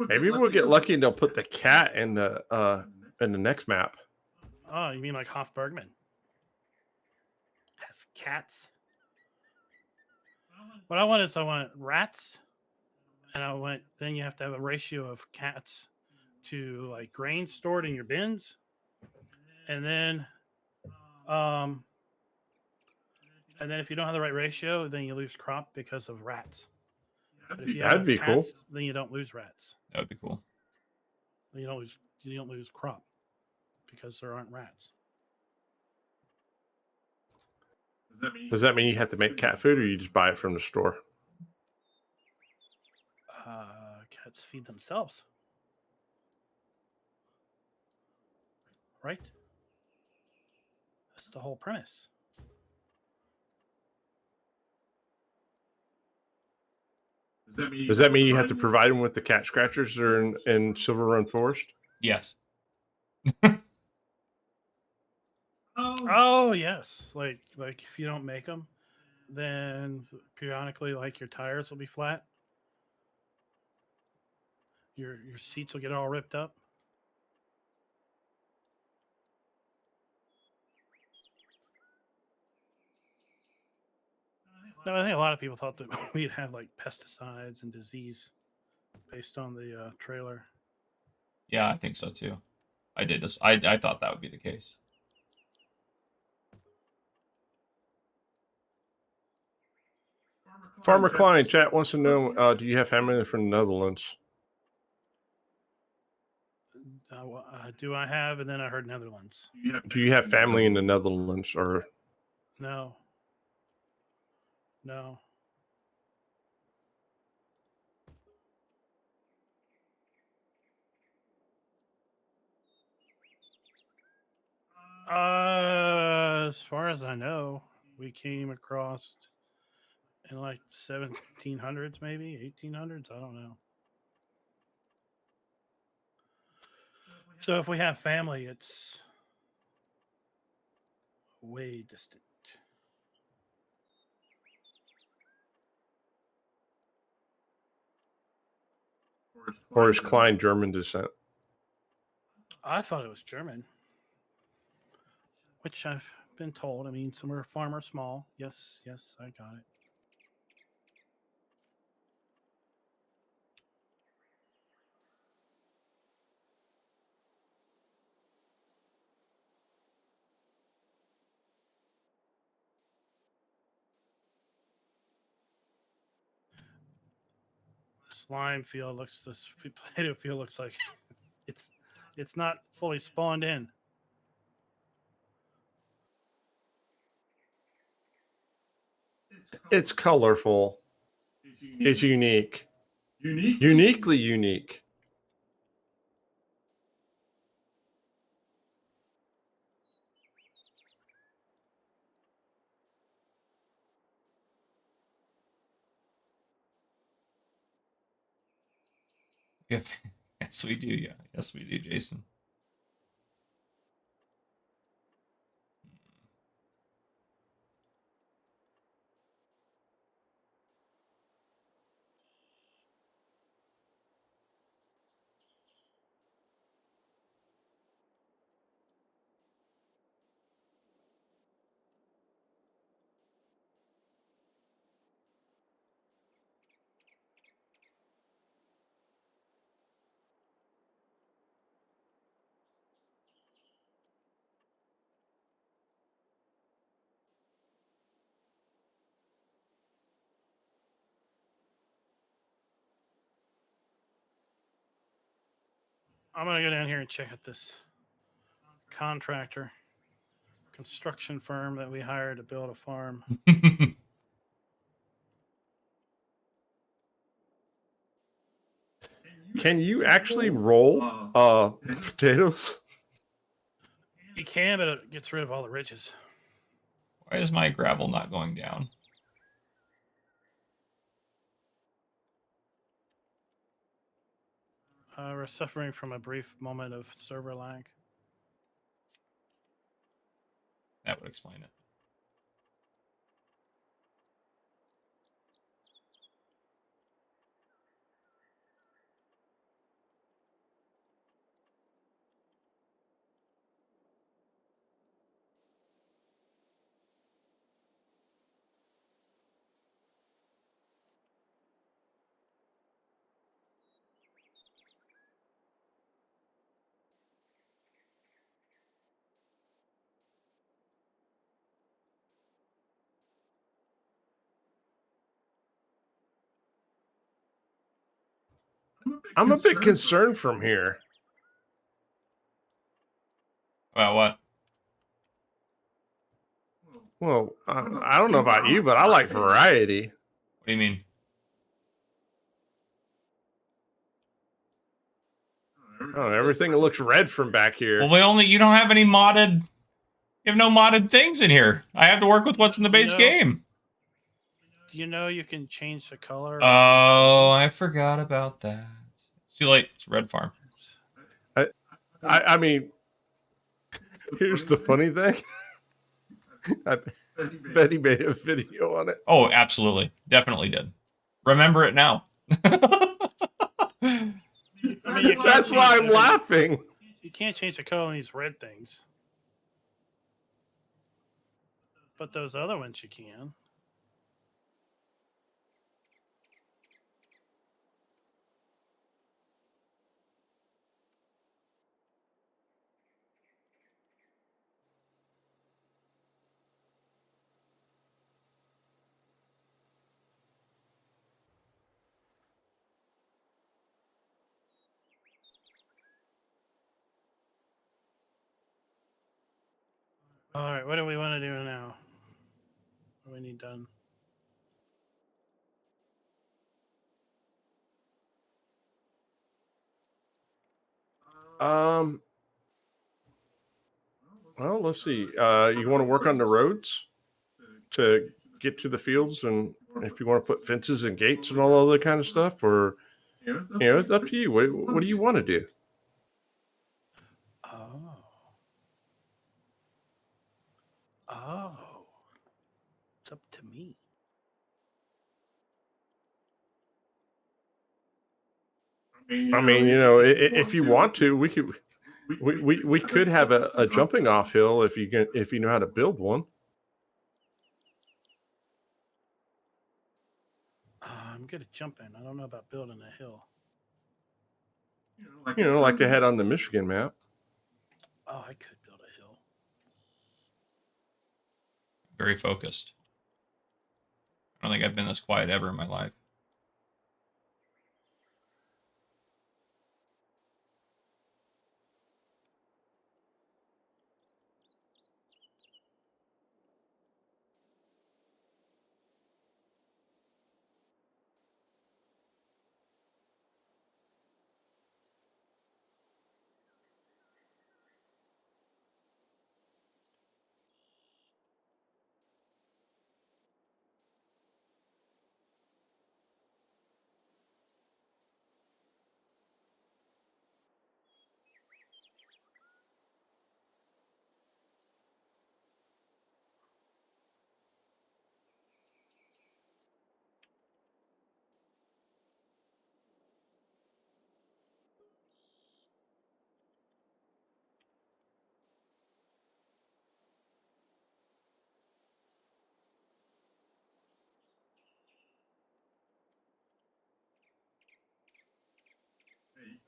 Maybe we'll get lucky and they'll put the cat in the next map. Oh, you mean like Hoff Bergman? Has cats. What I want rats, and then you have to have a ratio of cats to like grain stored in your bins, and then, um, and then if you don't have the right ratio, then you lose crop because of rats. But if you That'd have be cool. cats, then you don't lose rats. That would be cool. Then you don't lose crop because there aren't rats. Does that mean you have to make cat food, or you just buy it from the store? Cats feed themselves, right? That's the whole premise. Does that mean you have to provide them with the cat scratchers that are in Silver Run Forest? Yes. Oh yes, like if you don't make them, then periodically, like your tires will be flat. Your seats will get all ripped up. No, I think a lot of people thought that we'd have like pesticides and disease based on the trailer. Yeah, I think so too. I did this. I thought that would be the case. Farmer Klein, chat wants to know: do you have family from the Netherlands? Do I have? And then I heard Netherlands. Do you have family in the Netherlands, or No. No. As far as I know, we came across in like 1700s, maybe 1800s. I don't know. So if we have family, it's way distant. or is Klein German descent? I thought it was German, which I've been told. I mean, some are farmer small. Yes, yes, I got it. Slime field looks. This potato field looks like it's it's not fully spawned in. It's colorful. It's unique. Uniquely unique. If, yes, we do. Yeah. Yes, we do, Jason. I'm gonna go down here and check out this contractor construction firm that we hired to build a farm. Can you actually roll potatoes? You can, but it gets rid of all the ridges. Why is my gravel not going down? We're suffering from a brief moment of server lag. That would explain it. I'm a bit concerned from here. About what? Well, I don't know about you, but I like variety. What do you mean? Oh, everything looks red from back here. Well, you don't have any modded. You have no modded things in here. I have to work with what's in the base game. You know you can change the color. Oh, I forgot about that. It's too late. It's Red Farm. I mean, here's the funny thing. I bet he made a video on it. Oh, absolutely. Definitely did. Remember it now. I mean, That's why I'm laughing. You can't change the color on these red things. But those other ones you can. All right, what do we want to do now? What do we need done? Well, let's see. You want to work on the roads to get to the fields, and if you want to put fences and gates and all other kind of stuff, or it's up to you. What do you want to do? Oh, it's up to me. I mean, if you want to, we could have a jumping off hill if you know how to build one. I'm good at jumping. I don't know about building a hill. Like they had on the Michigan map. Oh, I could build a hill. Very focused. I don't think I've been this quiet ever in my life.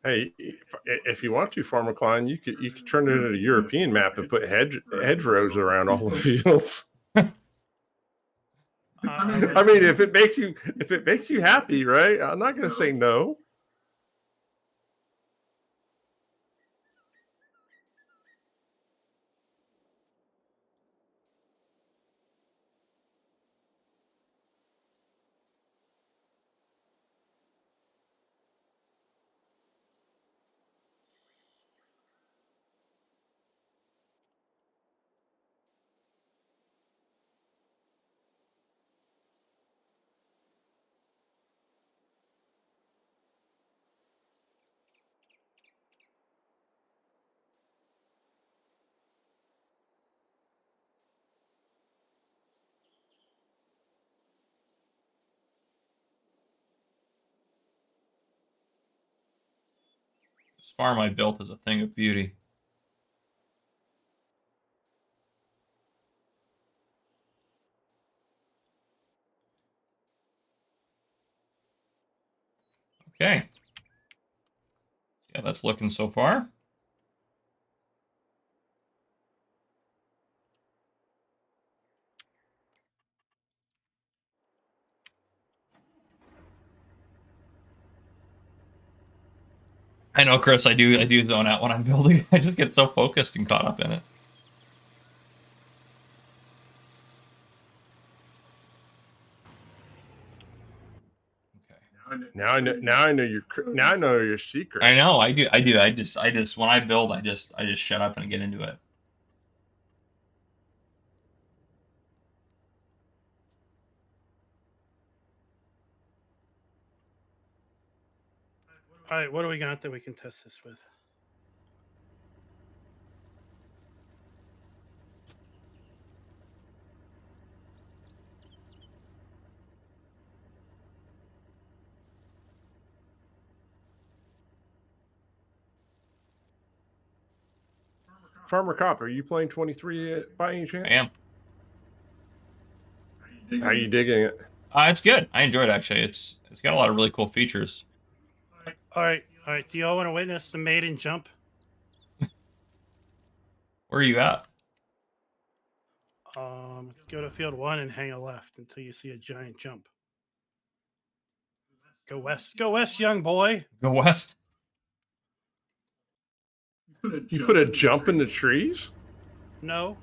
Hey, if you want to, Farmer Klein, you could turn it into a European map and put hedgerows around all the fields. I mean, if it makes you happy, right? I'm not going to say no. This farm I built is a thing of beauty. Okay. Yeah, that's looking so far. I know, Chris. I do zone out when I'm building. I just get so focused and caught up in it. Now I know. Now I know your. Now I know your secret. I know. I do. I just when I build, I just shut up and get into it. All right, what do we got that we can test this with? Farmer Cop, are you playing 23 by any chance? I am. How are you digging it? It's good. I enjoy it actually. It's got a lot of really cool features. All right. Do y'all want to witness the maiden jump? Where are you at? Go to field 1 and hang a left until you see a giant jump. Go west, young boy. Go west. You put a jump in the trees? No.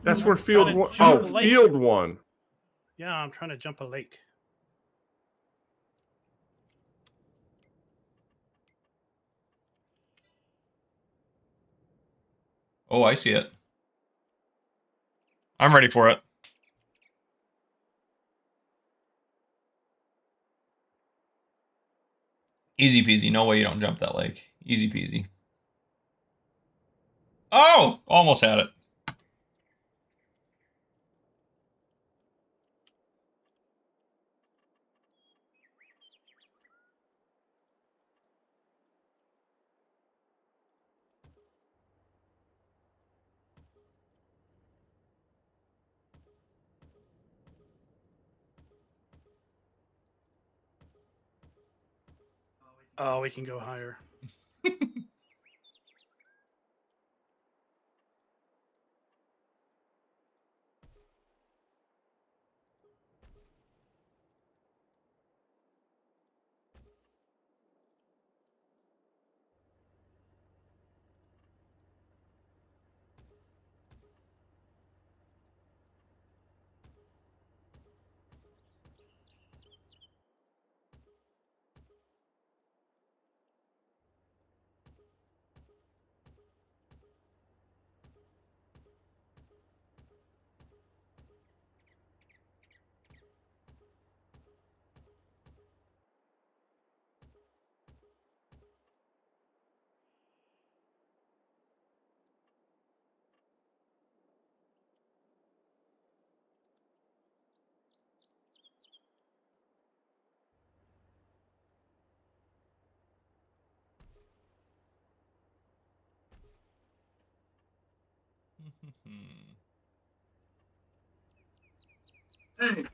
That's where field trying to 1. jump Oh, a lake. field 1. Yeah, I'm trying to jump a lake. Oh, I see it. I'm ready for it. Easy peasy. No way you don't jump that lake. Easy peasy. Oh, almost had it. Oh, we can go higher.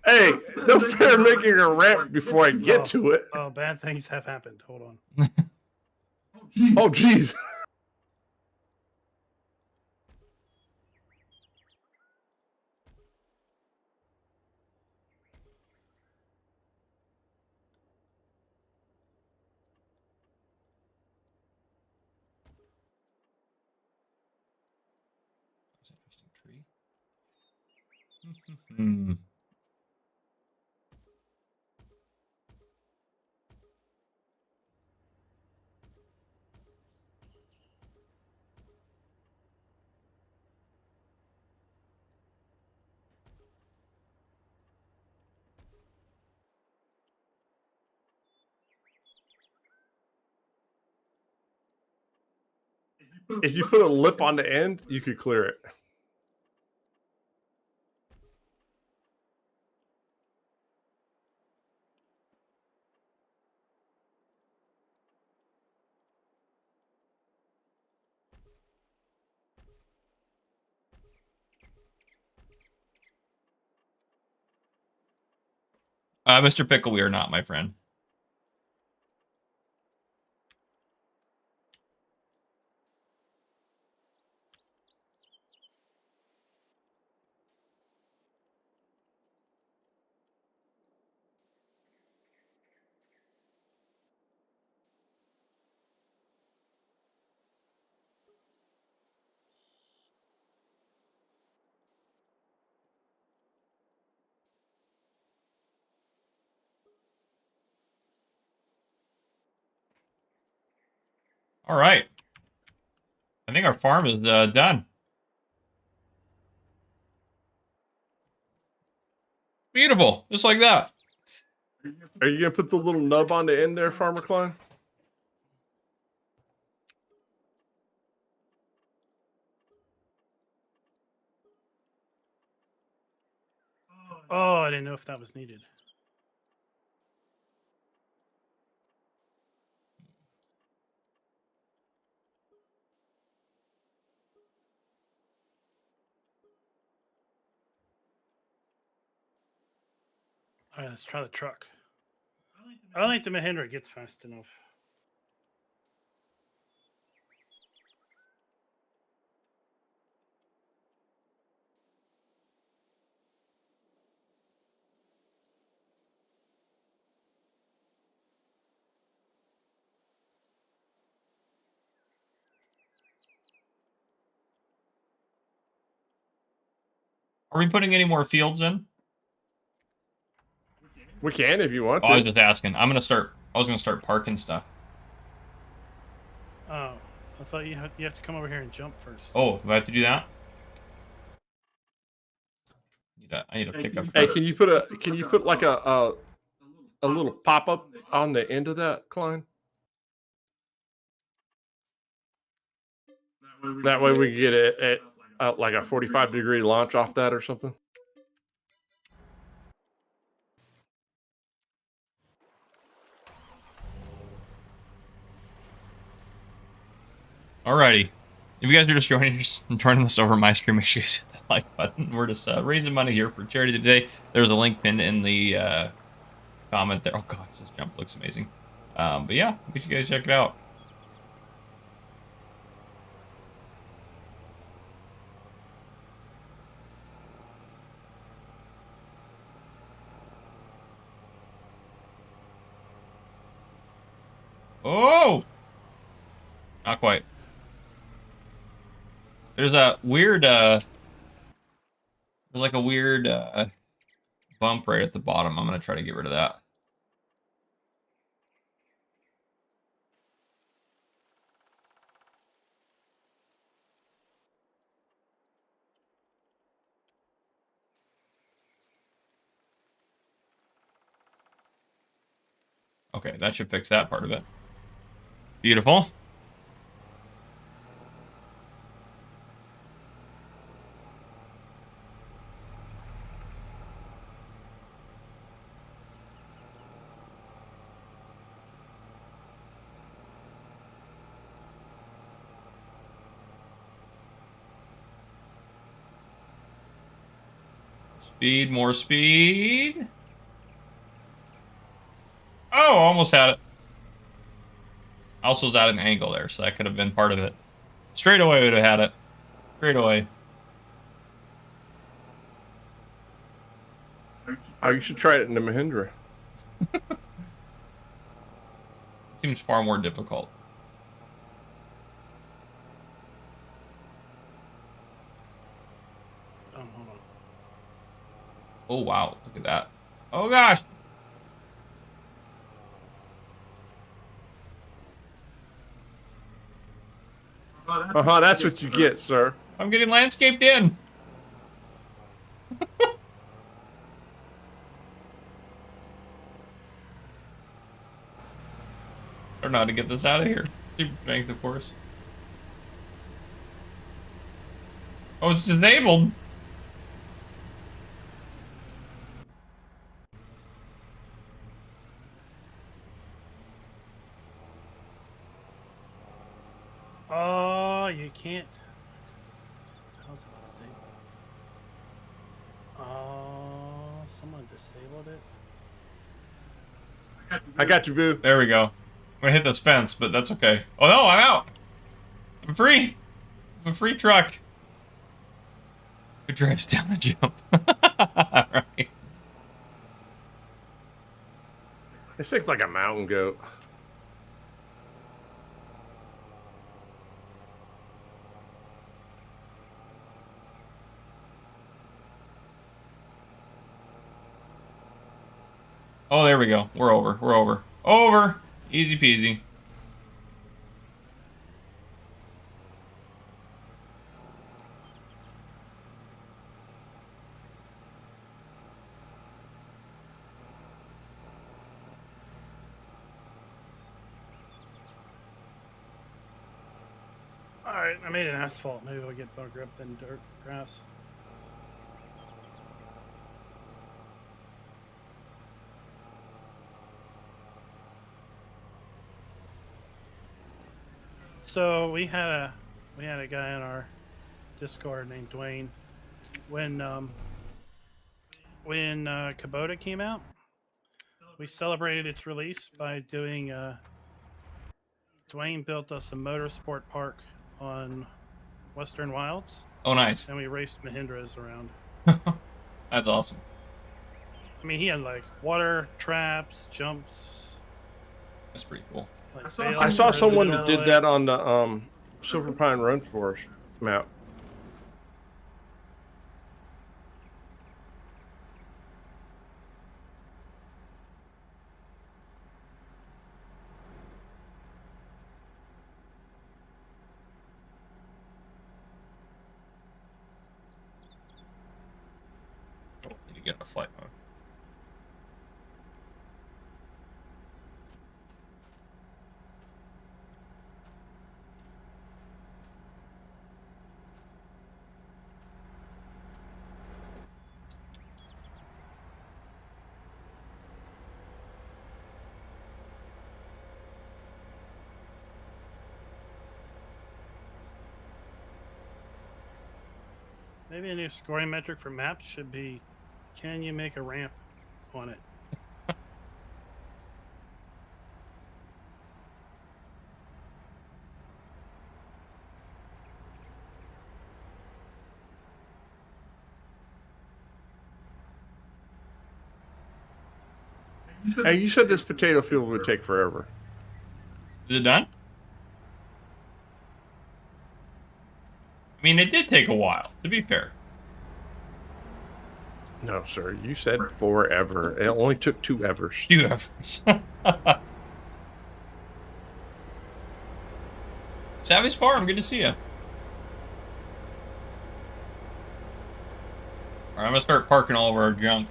Hey, no fair making a ramp before I get to it. Oh, bad things have happened. Hold on. Oh, jeez. Interesting tree. If you put a lip on the end, you could clear it. Mr. Pickle, we are not, my friend. All right. I think our farm is done. Beautiful, just like that. Are you gonna put the little nub on the end there, Farmer Klein? Oh, I didn't know if that was needed. All right, let's try the truck. I don't think the Mahindra gets fast enough. Are we putting any more fields in? We can if you want Oh, I was to. just asking. I was gonna start parking stuff. Oh, I thought you have to come over here and jump first. Oh, do I have to do that? I need a pickup Hey, truck. can you put like a little pop up on the end of that, Klein? That way we can get it at like a 45-degree launch off that or something. Alrighty. If you guys are just joining us and turning this over my screen, make sure you hit that like button. We're just raising money here for charity today. There's a link pinned in the comment there. Oh god, this jump looks amazing. But yeah, we should guys check it out. Oh! Not quite. There's a weird, there's like a weird, bump right at the bottom. I'm gonna try to get rid of that. Okay, that should fix that part of it. Beautiful. Speed, more speed. Oh, almost had it. I also was at an angle there, so that could have been part of it. Straight away would have had it. Straight away. Oh, you should try it in the Mahindra. Seems far more difficult. Hold on. Oh, wow. Look at that. Oh, gosh. That's what you get, sir. I'm getting landscaped in. I don't know how to get this out of here. Super strength, of course. Oh, it's disabled. Oh, you can't. How's it disabled? Oh, someone disabled it. I got you, boo. There we go. I'm gonna hit this fence, but that's okay. Oh no, I'm out. I'm free. I'm a free truck. Who drives down the jump? Alright. This thing's like a mountain goat. Oh, there we go. We're over. We're over. Over. Easy peasy. Alright, I made an asphalt. Maybe I'll get better grip than dirt grass. So we had a guy in our Discord named Dwayne. When Kubota came out, we celebrated its release by doing. Dwayne built us a motorsport park on Western Wilds, Oh, nice. and we raced Mahindras around. That's awesome. I mean, he had like water traps, jumps. That's pretty cool. Like I saw someone that did that on the Silver Pine Run Forest map. Need to get in a flight mode. Maybe a new scoring metric for maps should be, can you make a ramp on it? Hey, you said this potato field would take forever. Is it done? I mean, it did take a while, to be fair. No, sir. You said forever. It only took 2 evers. 2 efforts. Savvy's Farm, good to see you. Alright, I'm gonna start parking all of our junk.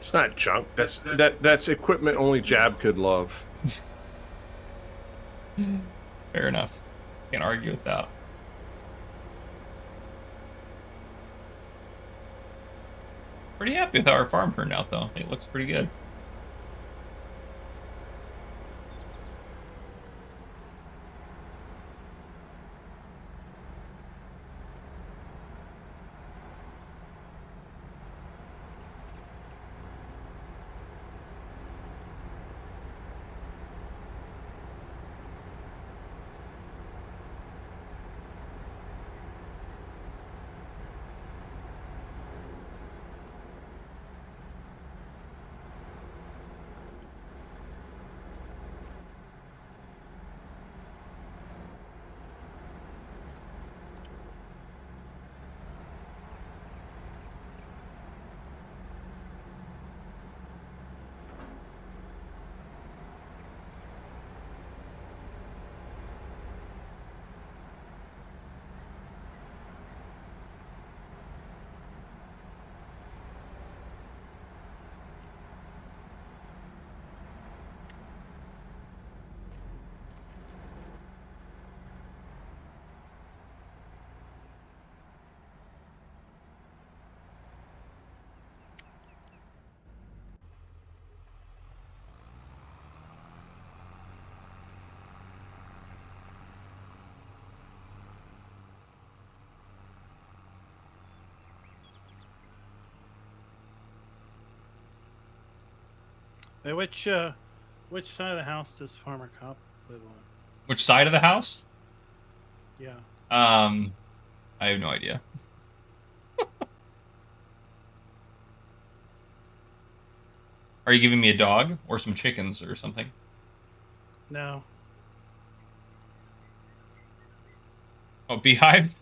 It's not junk. That's equipment only Jab could love. Fair enough. Can't argue with that. Pretty happy with how our farm turned out, though. I think it looks pretty good. Hey, which side of the house does Farmer Cop live on? Which side of the house? Yeah. I have no idea. Are you giving me a dog or some chickens or something? No. Oh, beehives?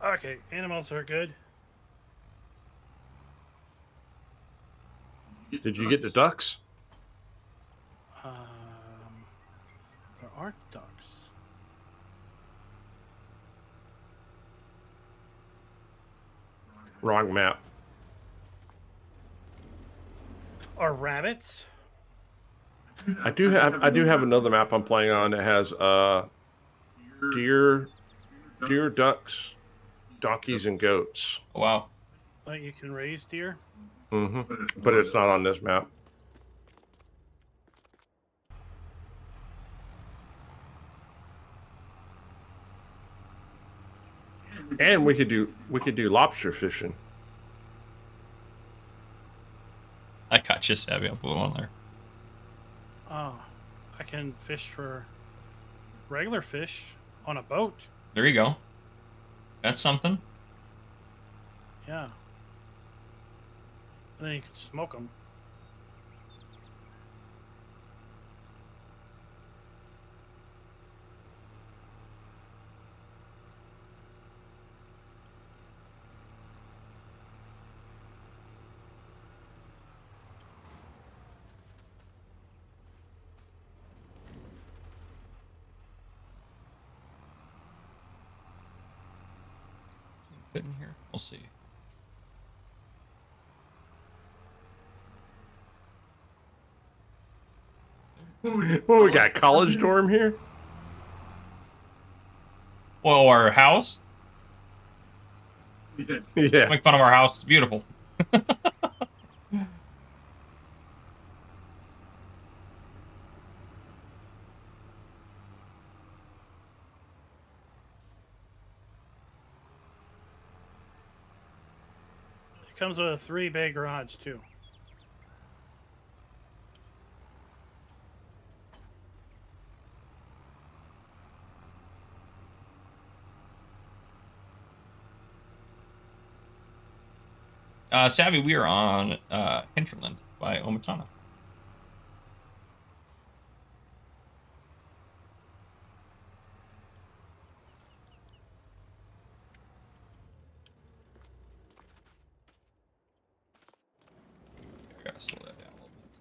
Okay, animals are good. Did you get the ducks? There aren't ducks. Wrong map. Or rabbits? I do have another map I'm playing on that has deer, ducks, donkeys, and goats. Oh, wow. Like you can raise deer? But it's not on this map. And we could do lobster fishing. I caught you, Savvy. I'll put one on there. Oh, I can fish for regular fish on a boat. There you go. That's something. Yeah. And then you can smoke them. Fit in here. We'll see. Well, we got college dorm here. Well, our house. Yeah. Make fun of our house. It's beautiful. It comes with a 3-bay garage too. Savvy, we are on Hinterland by Omatana. I gotta slow that down a little bit.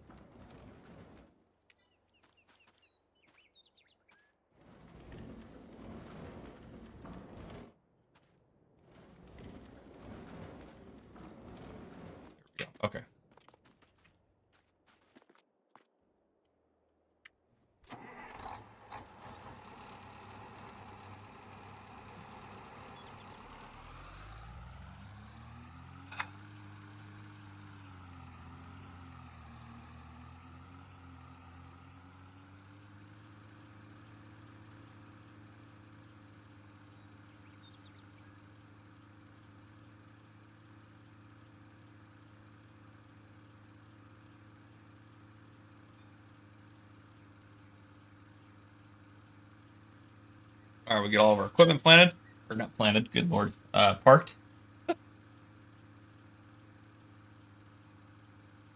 There we go. Okay. All right, we get all of our equipment planted, or not planted. Good lord, parked.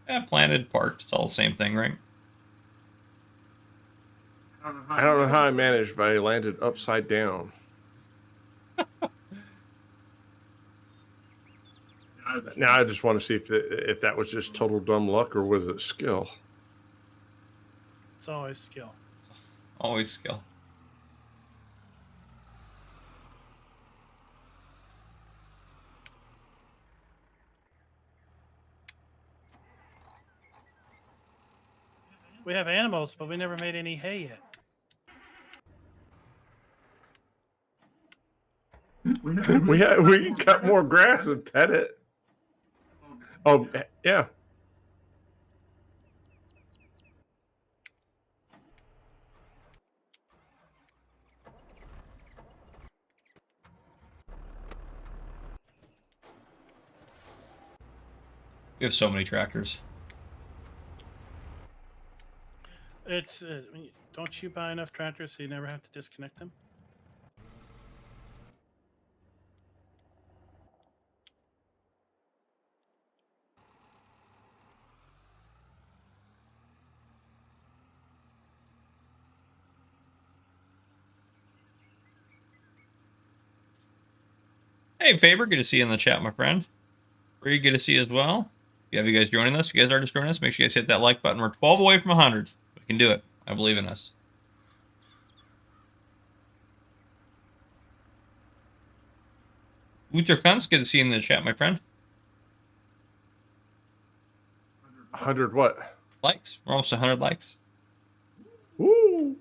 Yeah, planted, parked. It's all the same thing, right? I don't know how I managed, but I landed upside down. Now I just want to see if that was just total dumb luck or was it skill. It's always skill. Always skill. We have animals, but we never made any hay yet. we can cut more grass and pet it. Oh yeah. We have so many tractors. It's don't you buy enough tractors so you never have to disconnect them? Hey, Faber, good to see you in the chat, my friend. Very good to see you as well. You have you guys joining us? If you guys are just joining us, make sure you guys hit that like button. We're 12 away from 100. We can do it. I believe in us. Uther Kunz, good to see you in the chat, my friend. 100 what? Likes. We're almost 100 likes. Woo!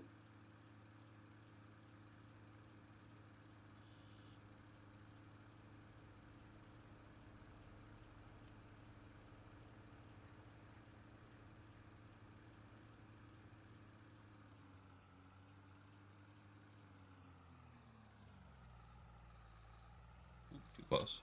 Too close.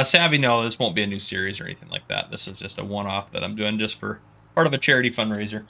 Savvy, no, this won't be a new series or anything like that. This is just a one-off that I'm doing just for part of a charity fundraiser.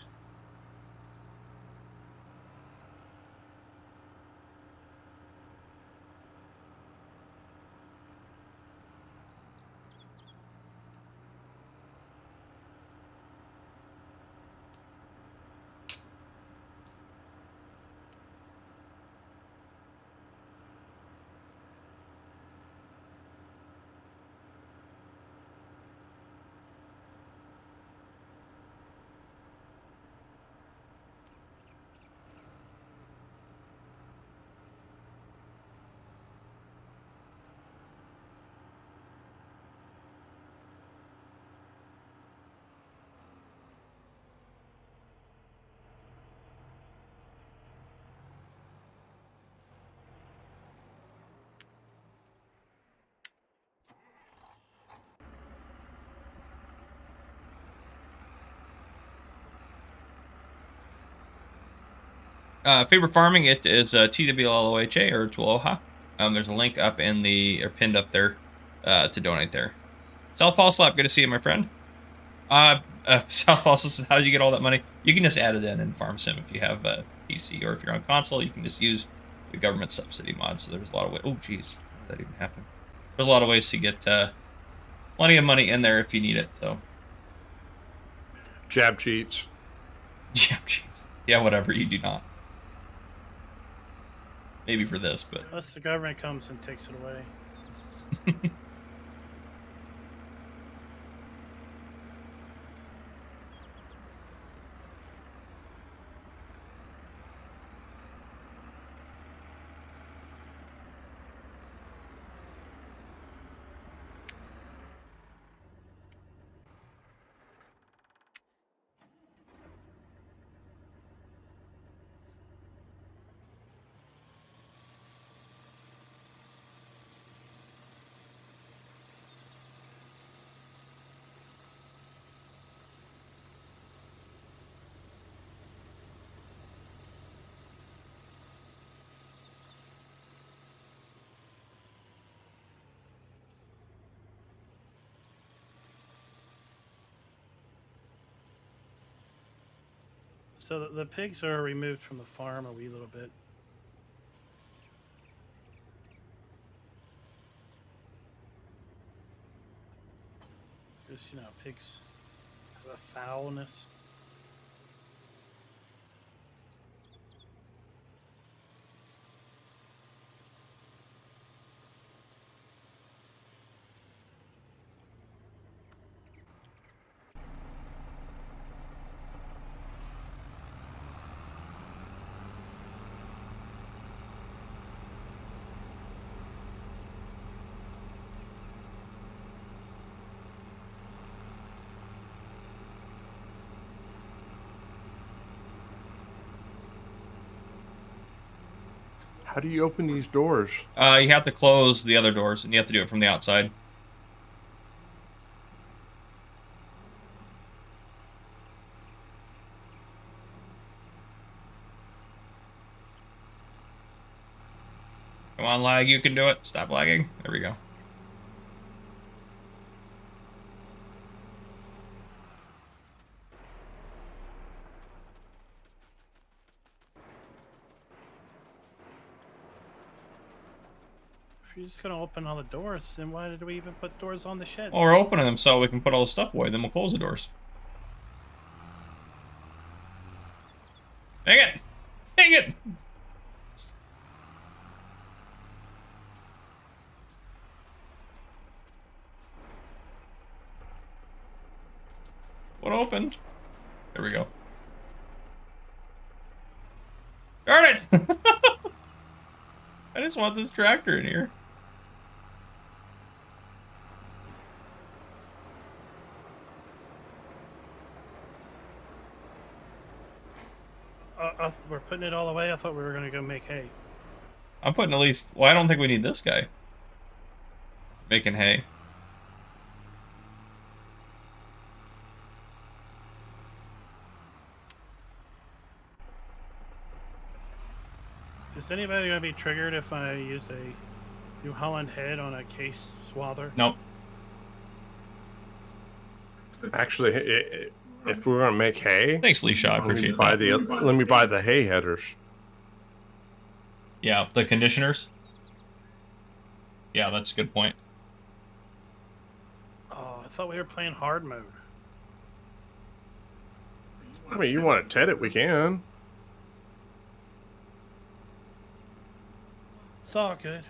Favorite farming, it is TWLOHA or Tuloha. There's a link up in the, or pinned up there to donate there. Southpaw Slap, good to see you, my friend. Southpaw says, how do you get all that money? You can just add it in Farm Sim if you have a PC, or if you're on console, you can just use the government subsidy mod. So there's a lot of ways. Oh, geez, how did that even happen? There's a lot of ways to get plenty of money in there if you need it. So Jab cheats. jab cheats. Yeah, whatever. You do not. Maybe for this, but Unless the government comes and takes it away. So the pigs are removed from the farm a wee little bit. Because, you know, pigs have a foulness. How do you open these doors? you have to close the other doors, and you have to do it from the outside. Come on, lag, you can do it. Stop lagging. There we go. If you're just going to open all the doors, then why did we even put doors on the shed? Well, we're opening them so we can put all the stuff away, then we'll close the doors. Dang it! Dang it! What opened? There we go. Darn it! I just want this tractor in here. We're putting it all away. I thought we were gonna go make hay. I'm putting at least... Well, I don't think we need this guy. Making hay. Is anybody gonna be triggered if I use a New Holland head on a case swather? Nope. Actually, if we're gonna make hay, Thanks, Leisha. I appreciate buy that. let me buy the hay headers. Yeah, the conditioners. Yeah, that's a good point. Oh, I thought we were playing hard mode. I mean, you want to TED it, we can. It's all good.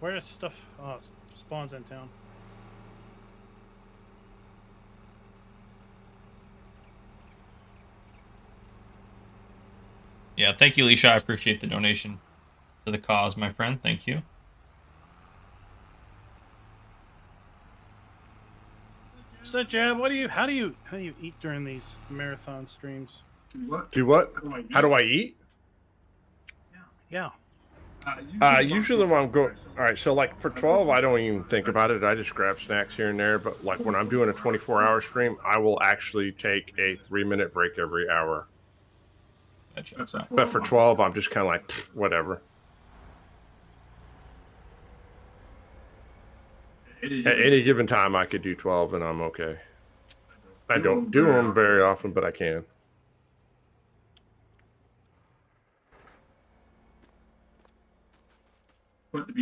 Where's stuff? Oh, spawns in town. Yeah, thank you, Leisha. I appreciate the donation to the cause, my friend. Thank you. So, Jab, how do you eat during these marathon streams? Do what? How do I eat? Yeah. Usually when I'm going, all right, so like for 12, I don't even think about it. I just grab snacks here and there. But like when I'm doing a 24-hour stream, I will actually take a 3-minute break every hour. That checks out. But for 12, I'm just kind of like, "Pfft, whatever. At any given time, I could do 12 and I'm okay. I don't do them very often, but I can.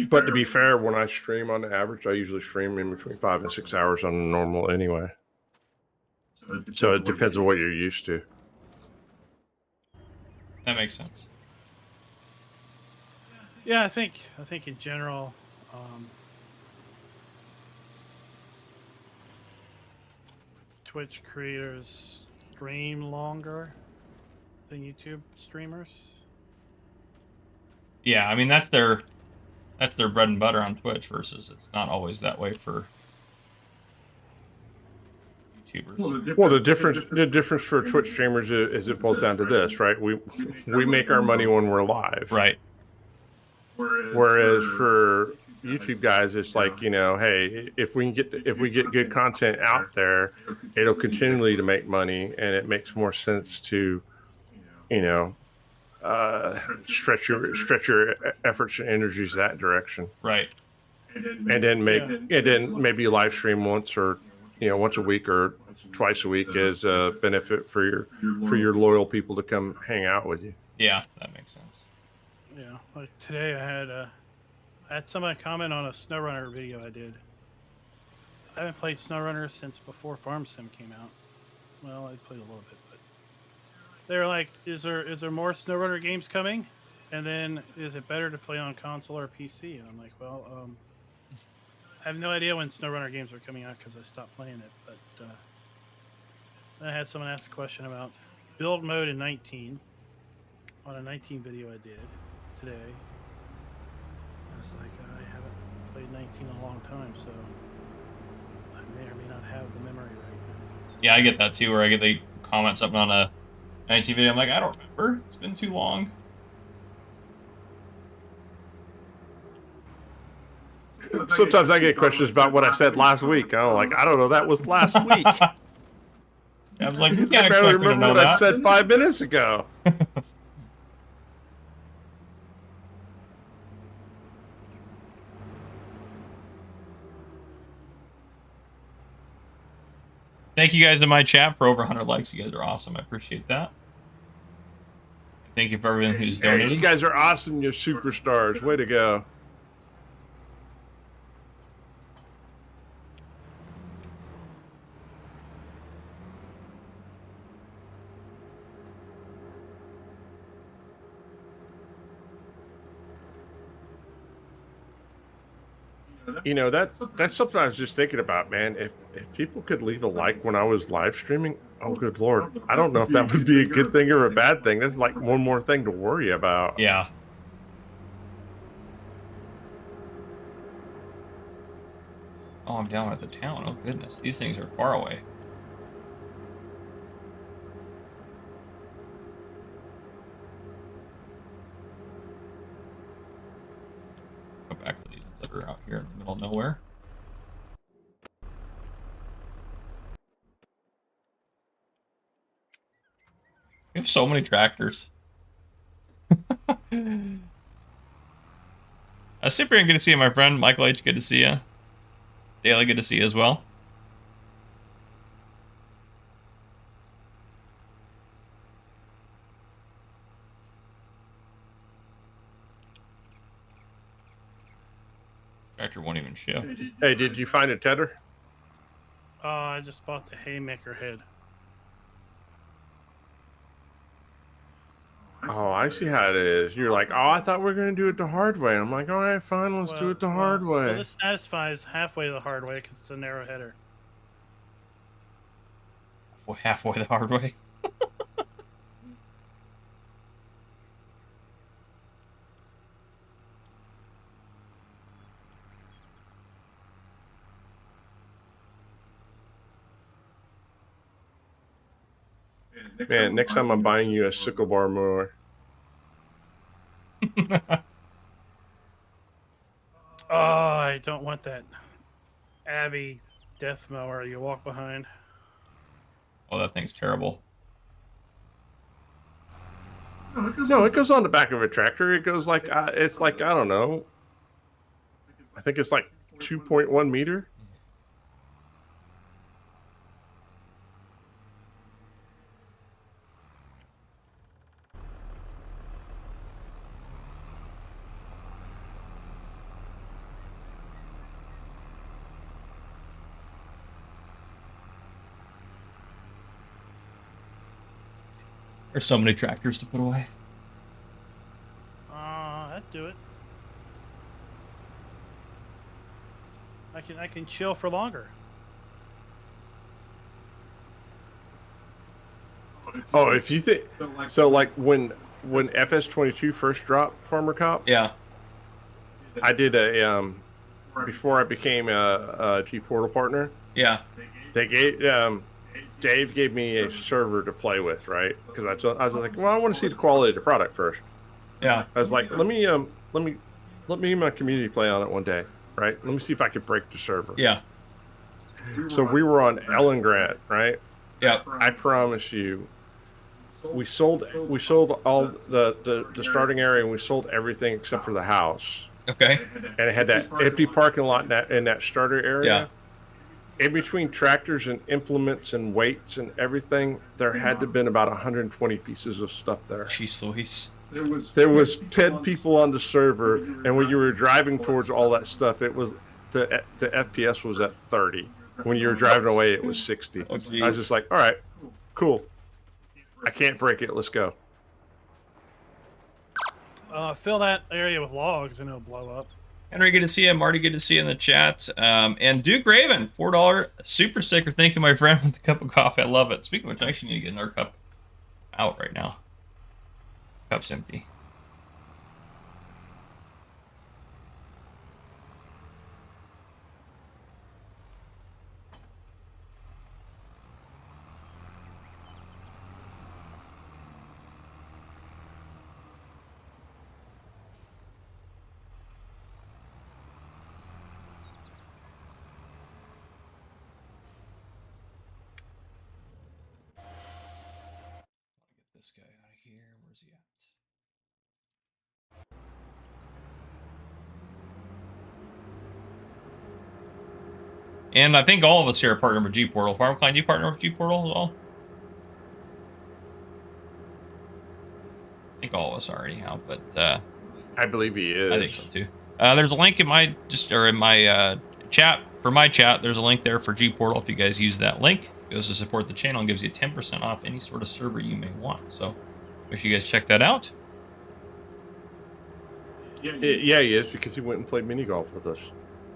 But to be fair, when I stream on the average, I usually stream in between 5 and 6 hours on the normal anyway. So it depends on what you're used to. That makes sense. Yeah, I think in general, Twitch creators stream longer than YouTube streamers. Yeah, I mean that's their bread and butter on Twitch versus it's not always that way for YouTubers. Well, the difference for Twitch streamers is it boils down to this, right? We make our money when we're live, Right. Whereas for YouTube guys, it's like, you know, hey, if we get good content out there, it'll continually to make money, and it makes more sense to, you know, stretch your efforts and energies that direction. Right. And then maybe live stream once a week or twice a week as a benefit for your loyal people to come hang out with you. Yeah, that makes sense. Yeah, like today I had somebody comment on a SnowRunner video I did. I haven't played SnowRunner since before Farm Sim came out. Well, I played a little bit, but they were like, "Is there more SnowRunner games coming? And then is it better to play on console or PC?" And I'm like, "Well, I have no idea when SnowRunner games are coming out because I stopped playing it." But then I had someone ask a question about build mode in 19 on a 19 video I did today. I was like, I haven't played 19 in a long time, so I may or may not have the memory right. Yeah, I get that too, where I get they comment something on a 19 video. I'm like, I don't remember. It's been too long. Sometimes I get questions about what I said last week. I'm like, I don't know. That was last week. I was like, you I can't barely expect me to remember know what that. I said 5 minutes ago. Thank you guys in my chat for over 100 likes. You guys are awesome. I appreciate that. Thank you for everyone who's Hey, donated. you guys are awesome. You're superstars. Way to go. You know, that's something I was just thinking about, man. If people could leave a like when I was live streaming, oh good lord, I don't know if that would be a good thing or a bad thing. That's like one more thing to worry about. Yeah. Oh, I'm down at the town. Oh goodness, these things are far away. Go back for these ones that are out here in the middle of nowhere. We have so many tractors. Cyprian, good to see you, my friend. Michael H, good to see you. Daily, good to see you as well. Tractor won't even shift. Hey, did you find a tedder? I just bought the haymaker head. Oh, I see how it is. You're like, oh, I thought we were going to do it the hard way. I'm like, all right, fine, let's do it the hard way. Well, this satisfies halfway the hard way because it's a narrow header. Halfway the hard way. Man, next time I'm buying you a sickle bar mower. Oh, I don't want that Abbey death mower you walk behind. Oh, that thing's terrible. No, it goes on the back of a tractor. It goes like, it's like, I don't know. I think it's like 2.1 meter. There's so many tractors to put away. That'd do it. I can chill for longer. Oh, if you think so, like when FS22 first dropped Farmer Cop, Yeah. I did a before I became a G Portal partner. Yeah. They gave Dave gave me a server to play with, right? Because I was like, well, I want to see the quality of the product first. Yeah. I was like, let me and my community play on it one day, right? Let me see if I could break the server. Yeah. So we were on Ellengrant, right? Yeah. I promise you, we sold all the starting area, and we sold everything except for the house. Okay. And it had that empty parking lot in that starter area. Yeah. In between tractors and implements and weights and everything, there had to have been about 120 pieces of stuff there. Jeez Louise. There was 10 people on the server, and when you were driving towards all that stuff, it was the FPS was at 30. When you were driving away, it was 60. Oh, I was just like, all right, cool. I can't break it. Let's go. Fill that area with logs and it'll blow up. Henry, good to see you. Marty, good to see you in the chat. And Duke Raven, $4 super sticker. Thank you, my friend, with the cup of coffee. I love it. Speaking of which, I actually need to get another cup out right now. Cup's empty. This guy out of here. Where's he at? And I think all of us here are partnered with G Portal. Farm Klein, do you partner with G Portal as well? I think all of us are anyhow, but I believe he is. I think so too. There's a link in my chat for my chat. There's a link there for G Portal. If you guys use that link, it goes to support the channel and gives you 10% off any sort of server you may want. So make sure you guys check that out. Yeah, he is, because he went and played mini golf with us.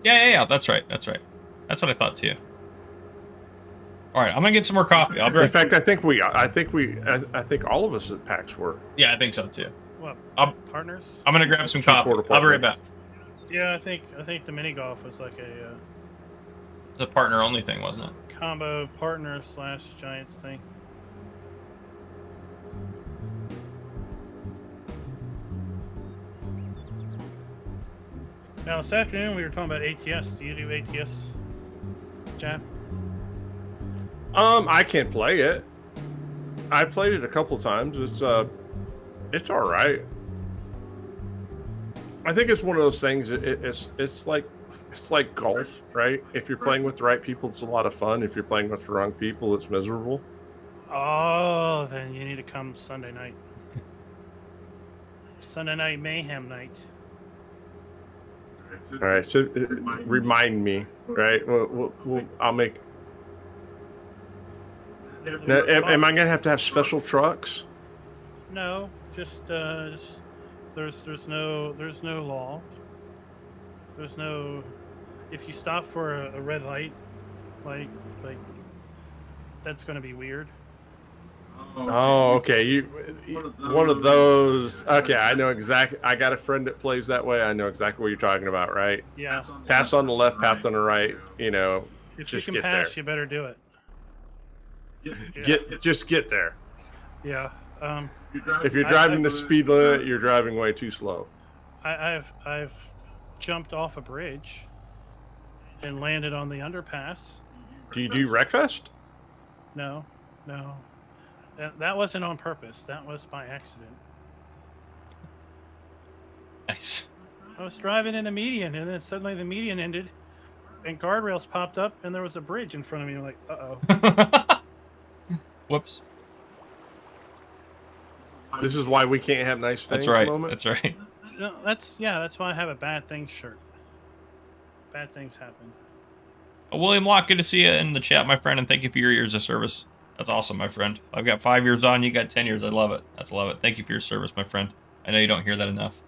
Yeah. That's right. That's what I thought too. All right, I'm gonna get some more coffee. I'll be right. In fact, I think all of us at PAX were. Yeah, I think so too. What, I'm partners? gonna grab some coffee. I'll be right back. Yeah, I think the mini golf was like a The partner only thing, wasn't it? combo partner / Giants thing. Now this afternoon we were talking about ATS. Do you do ATS, Jab? I can't play it. I played it a couple times. It's all right. I think it's one of those things. It's like golf, right? If you're playing with the right people, it's a lot of fun. If you're playing with the wrong people, it's miserable. Oh, then you need to come Sunday night. Sunday night mayhem night. All right, so remind me, right? I'll make. Now, am I gonna have to have special trucks? No, just there's no law. There's no, if you stop for a red light, like that's gonna be weird. Oh, okay. One of those. Okay, I know exactly. I got a friend that plays that way. I know exactly what you're talking about, right? Yeah. Pass on the left, pass on the right. You know, If just you get can pass, there. you better do it. Just get there. Yeah. If you're driving the speed limit, you're driving way too slow. I've jumped off a bridge and landed on the underpass. Do you do Wreckfest? No. That wasn't on purpose. That was by accident. Nice. I was driving in the median, and then suddenly the median ended, and guardrails popped up, and there was a bridge in front of me. I'm like, uh-oh. Whoops. This is why we can't have nice things. That's right. Moment. That's right. No, that's why I have a bad things shirt. Bad things happen. William Locke, good to see you in the chat, my friend, and thank you for your years of service. That's awesome, my friend. I've got 5 years on, you got 10 years. I love it. Love it. Thank you for your service, my friend. I know you don't hear that enough.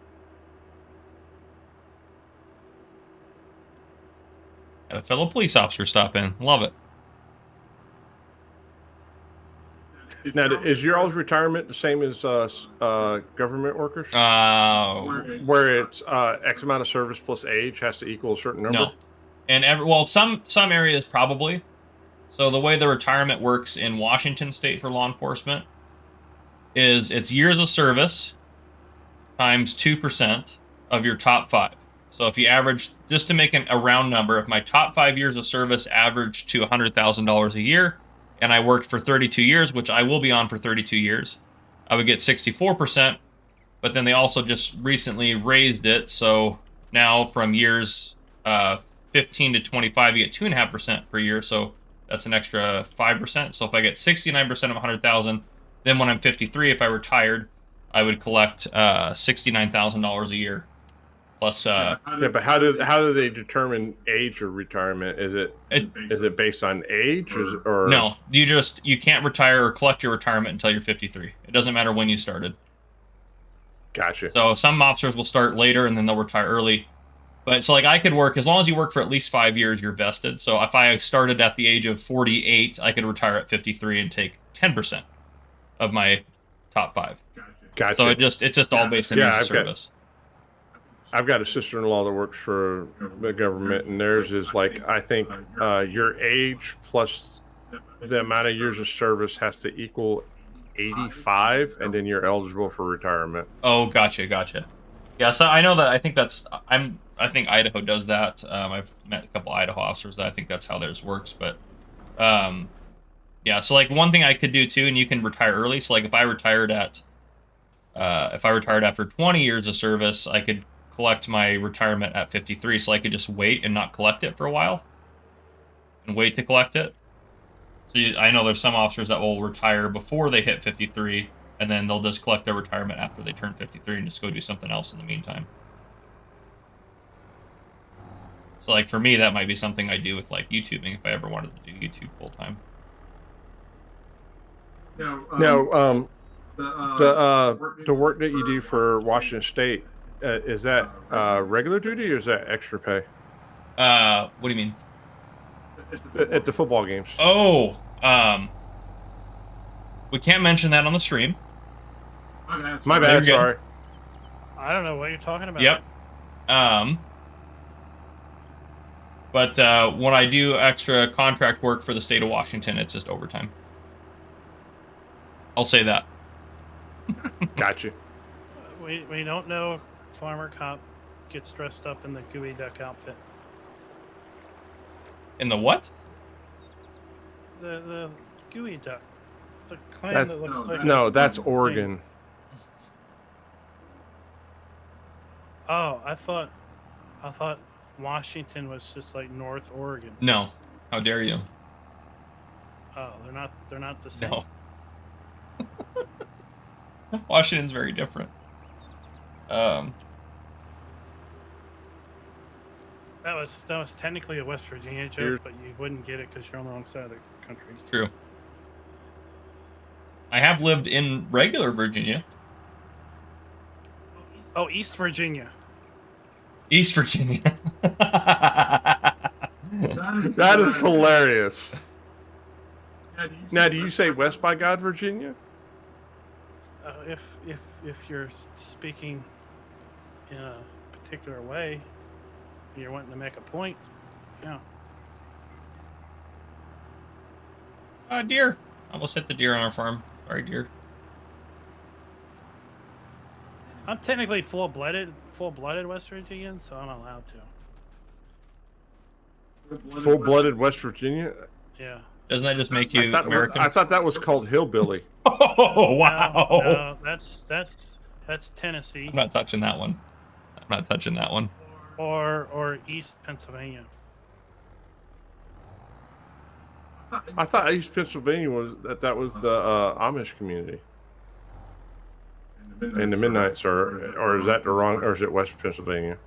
Had a fellow police officer stop in. Love it. Now, is your all's retirement the same as government workers? Where it's X amount of service plus age has to equal a certain number? No. And some areas probably. So the way the retirement works in Washington State for law enforcement is it's years of service times 2% of your top 5. So if you average, just to make a round number, if my top 5 years of service averaged to $100,000 a year, and I worked for 32 years, which I will be on for 32 years, I would get 64%. But then they also just recently raised it, so now from years 15 to 25, you get 2.5% per year. So that's an extra 5%. So if I get 69% of 100,000, then when I'm 53, if I retired, I would collect $69,000 a year. Plus, yeah, but how do they determine age of retirement? Is it based on age or no? You can't retire or collect your retirement until you're 53. It doesn't matter when you started. Gotcha. So some officers will start later and then they'll retire early. But so like I could work, as long as you work for at least 5 years, you're vested. So if I started at the age of 48, I could retire at 53 and take 10% of my top 5. Gotcha. So it's just all based on years of service. I've got a sister-in-law that works for the government, and theirs is like, I think your age plus the amount of years of service has to equal 85, and then you're eligible for retirement. Oh, gotcha. Yeah, so I know that. I think Idaho does that. I've met a couple Idaho officers that I think that's how theirs works. But yeah, so like one thing I could do too, and you can retire early. So like if I retired after 20 years of service, I could collect my retirement at 53. So I could just wait and not collect it for a while, and wait to collect it. So I know there's some officers that will retire before they hit 53. And then they'll just collect their retirement after they turn 53 and just go do something else in the meantime. So like for me, that might be something I do with like YouTubing if I ever wanted to do YouTube full time. Now, the work that you do for Washington State, is that regular duty or is that extra pay? What do you mean? At the football games. Oh, we can't mention that on the stream. My There bad. you go. Sorry. I don't know what you're talking about. Yep. But when I do extra contract work for the state of Washington, it's just overtime. I'll say that. Got you. We don't know if Farmer Cop gets dressed up in the gooey duck outfit. In the what? The gooey duck. The clan That's that looks like no, that's Oregon. Oh, I thought Washington was just like North Oregon. No. How dare you? Oh, they're not the same. No. Washington's very different. That was technically a West Virginia joke, Here- but you wouldn't get it because you're on the wrong side of the country. True. I have lived in regular Virginia. Oh, East Virginia. East Virginia. That is hilarious. Now, do you say West by God, Virginia? If you're speaking in a particular way, you're wanting to make a point. Yeah. Deer. Almost hit the deer on our farm. Sorry, deer. I'm technically full-blooded West Virginian, so I'm allowed to. Full-blooded West Virginia? Yeah. Doesn't that just make you American? I thought that was called hillbilly. Oh, wow. No, that's Tennessee I'm not touching that one. I'm not touching that one. or East Pennsylvania. I thought East Pennsylvania was that was the Amish community. And the Midnights, or is that the wrong, or is it West Pennsylvania?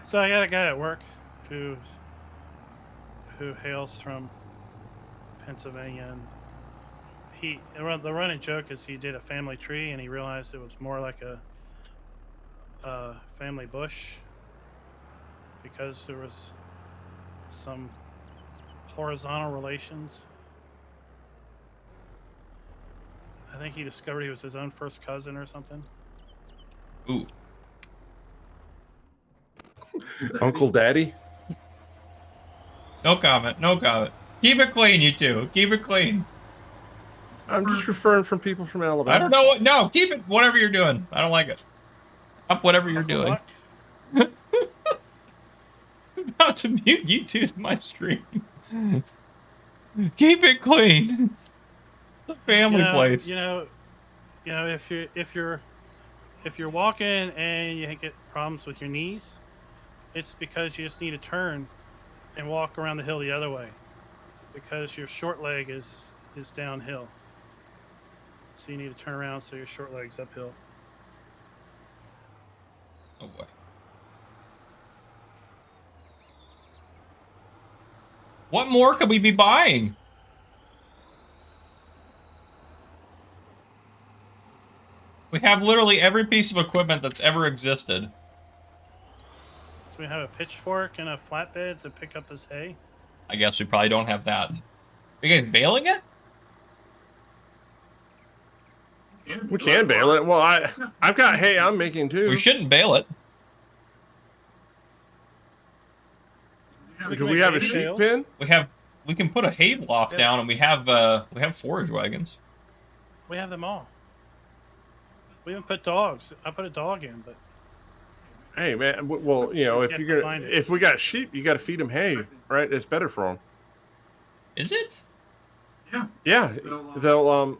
So I got a guy at work who hails from Pennsylvania, and the running joke is he did a family tree and he realized it was more like a family bush because there was some horizontal relations. I think he discovered he was his own first cousin or something. Ooh. Uncle Daddy? No comment. No comment. Keep it clean, you two. Keep it clean. I'm just referring from people from Alabama. I don't know what. No, keep it. Whatever you're doing. I don't like it. Up whatever you're Uncle doing. Buck? I'm about to mute you two to my stream. Keep it clean. It's a family place. You know, if you're walking and you get problems with your knees, it's because you just need to turn and walk around the hill the other way, because your short leg is downhill. So you need to turn around so your short leg's uphill. Oh boy. What more could we be buying? We have literally every piece of equipment that's ever existed. So we have a pitchfork and a flatbed to pick up this hay. I guess we probably don't have that. Are you guys bailing it? We can bail it. Well, I've got hay I'm making too. We shouldn't bail it. Do we have a sheep Bales? pen? We can put a hay loft Yeah. down, and we have forage wagons. We have them all. We even put dogs. I put a dog in, but Hey man, well, you know, You have to find it. if we got sheep, you got to feed them hay, right? It's better for them. Is it? Yeah, they'll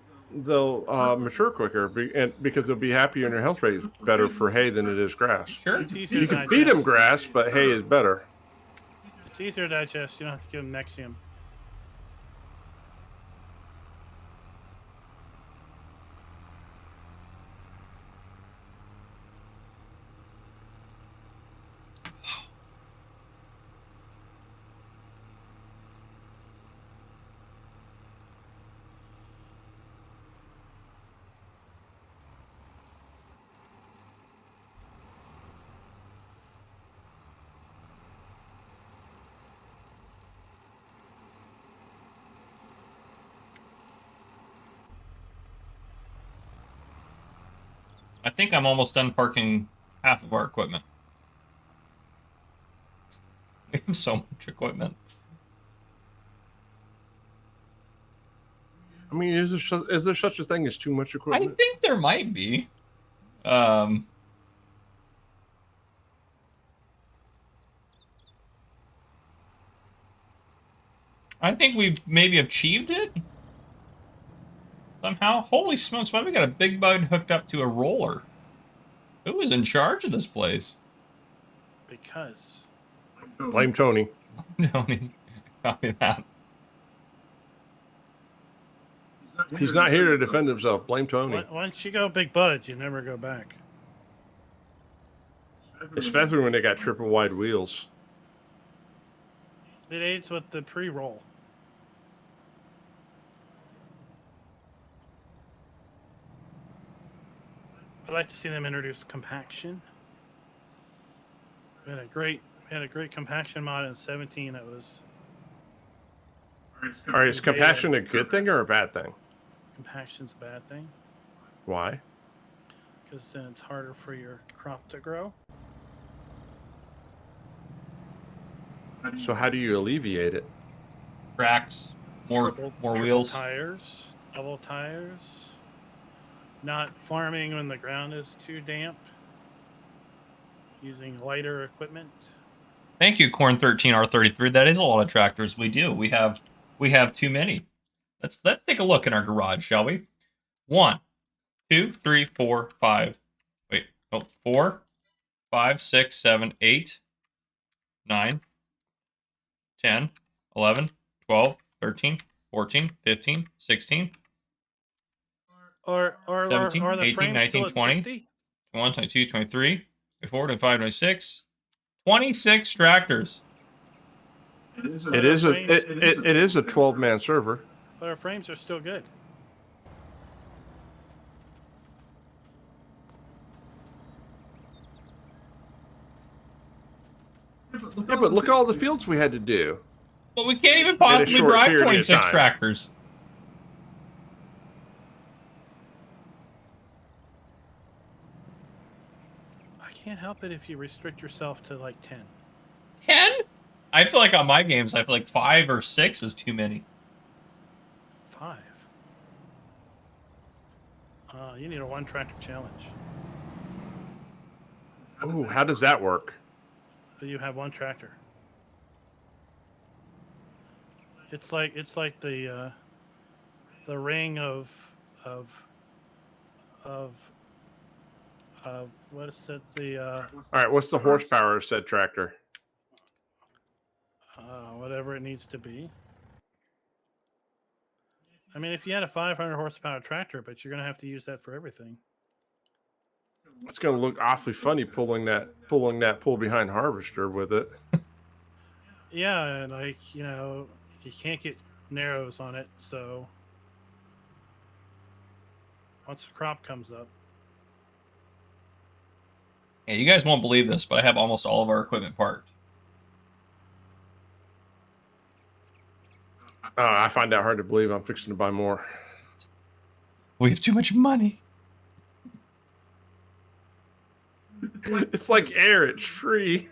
mature quicker because they'll be happier and their health rate is better for hay than it is grass. Sure. it's easier You to can feed them digest. grass, but hay is better. It's easier to digest. You don't have to give them Nexium. I think I'm almost done parking half of our equipment. We have so much equipment. I mean, is there such a thing as too much I equipment? think there might be. I think we've maybe achieved it somehow. Holy smokes, why have we got a big bug hooked up to a roller? Who is in charge of this place? Because Blame Tony. Copy that. He's not here to defend himself. Blame Tony. once you go big buds, you never go back. Especially when they got triple wide wheels. It aids with the pre-roll. I'd like to see them introduce compaction. We had a great compaction mod in 17 that was. All right, is compassion a good thing or a bad thing? Compaction's a bad thing Why? because then it's harder for your crop to grow. So how do you alleviate it? Tracks, more Triple wheels. tires, double tires. Not farming when the ground is too damp. Using lighter equipment. Thank you, Corn 13R33. That is a lot of tractors. We do. We have too many. Let's take a look in our garage, shall we? 1, 2, 3, 4, 5. Wait, oh, 4, 5, 6, 7, 8, 9, 10, 11, 12, 13, 14, 15, 16, Or 17, the 18, frame's 19, still at 20. 60? 21, 22, 23, 24, 25, 26. 26 tractors. It is a 12-man server. But our frames are still good. Yeah, but look at all the fields we had to do. But we can't even possibly short drive period of 26 time. tractors. I can't help it if you restrict yourself to like 10. 10? I feel like on my games, I feel like 5 or 6 is too many. 5. You need a one tractor challenge. Oh, how does that work? So you have one tractor. It's like the ring of what is it? All right, what's the horsepower of said tractor? Whatever it needs to be. I mean, if you had a 500 horsepower tractor, but you're gonna have to use that for everything. It's going to look awfully funny pulling that pull behind harvester with it. Yeah, and like you can't get narrows on it, so once the crop comes up. Yeah, you guys won't believe this, but I have almost all of our equipment parked. I find that hard to believe. I'm fixing to buy more. We have too much money. It's like air. It's free.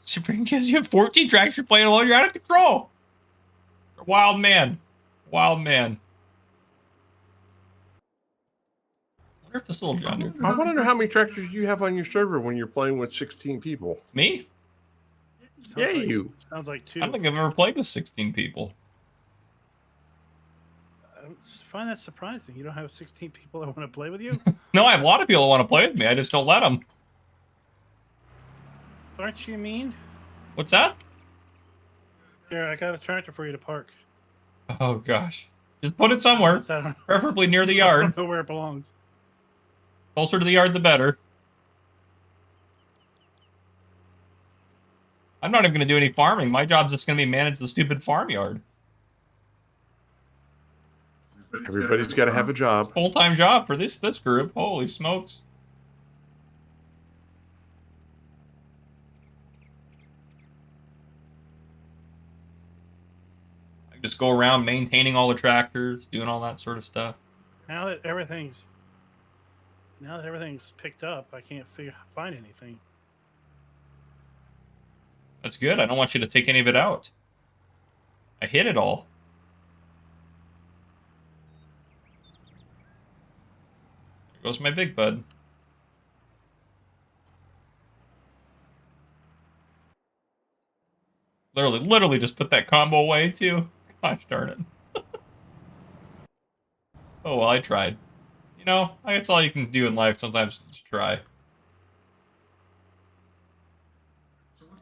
Supreme Kids, you have 14 tractors playing alone. You're out of control. Wild man. Wild man. I wonder if this little John Deere. I want to know how many tractors you have on your server when you're playing with 16 people. Me? You. Sounds like 2. I don't think I've ever played with 16 people. I find that surprising. You don't have 16 people that want to play with you? No, I have a lot of people that want to play with me. I just don't let them. Aren't you mean? What's that? Here, I got a tractor for you to park. Oh, gosh. Just put it somewhere, I don't preferably near the I yard. don't know where it belongs. Closer to the yard, the better. I'm not even going to do any farming. My job's just going to be manage the stupid farmyard. Everybody's got to have a job. Full-time job for this group. Holy smokes. Just go around maintaining all the tractors, doing all that sort of stuff. Now that everything's picked up, I can't find anything. That's good. I don't want you to take any of it out. I hit it all. There goes my big bud. Literally just put that combo away, too. Gosh darn it. Oh, well, I tried. You know, that's all you can do in life sometimes, just try.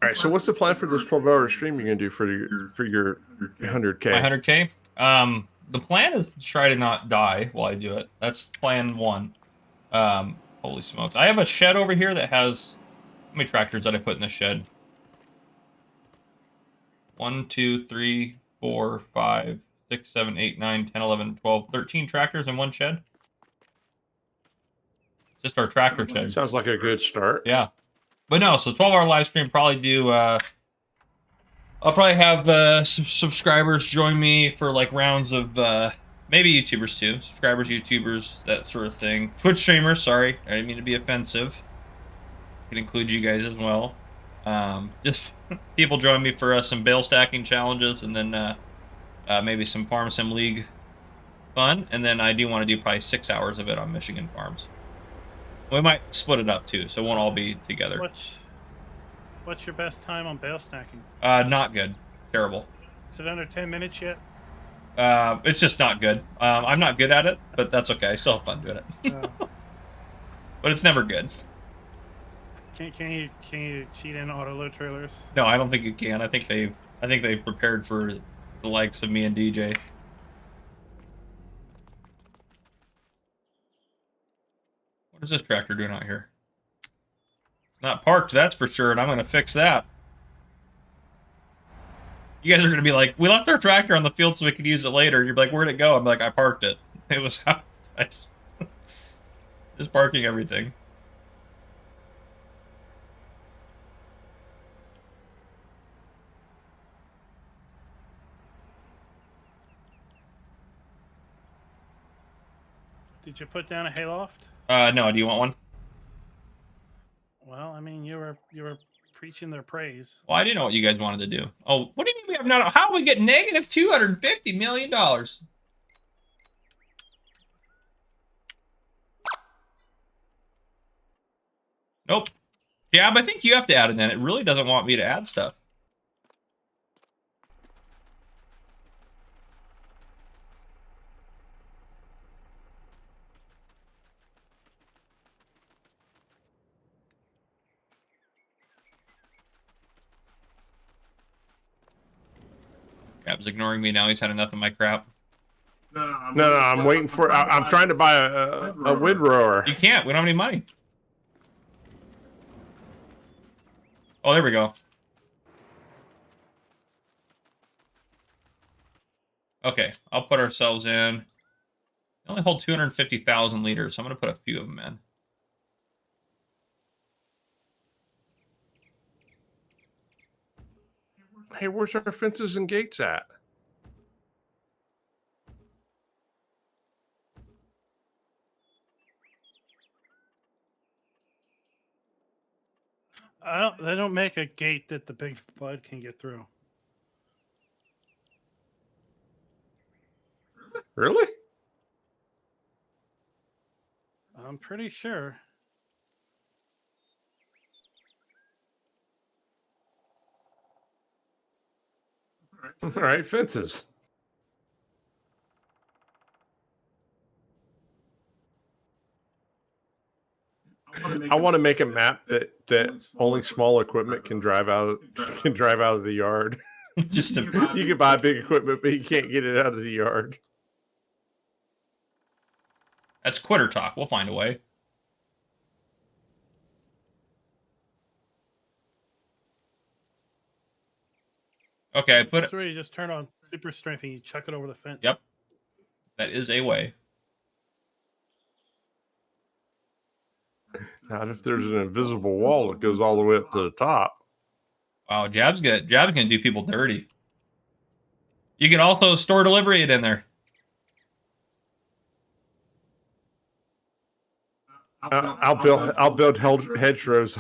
All right. So what's the plan for this 12-hour stream you're going to do for your 100K? My 100K? The plan is to try to not die while I do it. That's plan 1. Holy smokes. I have a shed over here that has... How many tractors did I put in this shed? 1, 2, 3, 4, 5, 6, 7, 8, 9, 10, 11, 12, 13 tractors in one shed. Just our tractor shed. Sounds like a good start. Yeah. But no, so 12-hour live stream, probably do... I'll probably have some subscribers join me for like rounds of... maybe YouTubers too. Subscribers, YouTubers, that sort of thing. Twitch streamers, sorry. I didn't mean to be offensive. I can include you guys as well. Just people join me for some bale stacking challenges, and then maybe some Farm Sim League fun. And then I do want to do probably 6 hours of it on Michigan farms. We might split it up too, so it won't all be together. What's your best time on bale stacking? Not good. Terrible. Is it under 10 minutes yet? It's just not good. I'm not good at it, but that's okay. I still have fun doing it. But it's never good. Can you cheat in auto load trailers? No, I don't think you can. I think they've prepared for the likes of me and DJ. What is this tractor doing out here? It's not parked, that's for sure, and I'm going to fix that. You guys are going to be like, we left our tractor on the field so we could use it later. You're like, where'd it go? I'm like, I parked it. It was I just parking everything. Did you put down a hayloft? No, do you want one? Well, I mean, you were preaching their praise. Well, I didn't know what you guys wanted to do. Oh, what do you mean we have not? How do we get negative $250 million? Nope. Yeah, but I think you have to add it in. It really doesn't want me to add stuff. Gab's ignoring me now. He's had enough of my crap. No, I'm waiting for... I'm trying to buy a windrower. You can't. We don't have any money. Oh, there we go. Okay, I'll put ourselves in. They only hold 250,000 liters, so I'm going to put a few of them in. Hey, where's our fences and gates at? They don't make a gate that the big bud can get through. Really? I'm pretty sure. All right, fences. I want to make a map that only small equipment can drive out of the yard. Just to... You can buy big equipment, but you can't get it out of the yard. That's quitter talk. We'll find a way. Okay, I put That's where you just turn on super strength and you chuck it over the fence. Yep. That is a way. Not if there's an invisible wall that goes all the way up to the top. Wow, Jab's gonna do people dirty. You can also store delivery it in there. I'll build hedgerows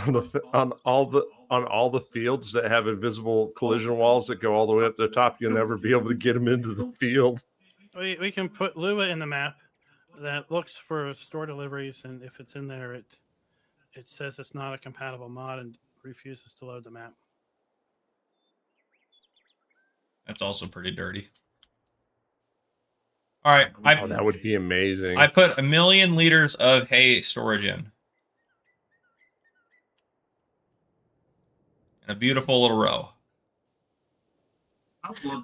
on all the fields that have invisible collision walls that go all the way up to the top. You'll never be able to get them into the field. We can put Lua in the map that looks for store deliveries, and if it's in there, it says it's not a compatible mod and refuses to load the map. That's also pretty dirty. All right, That would be amazing. I put 1 million liters of hay storage in a beautiful little row.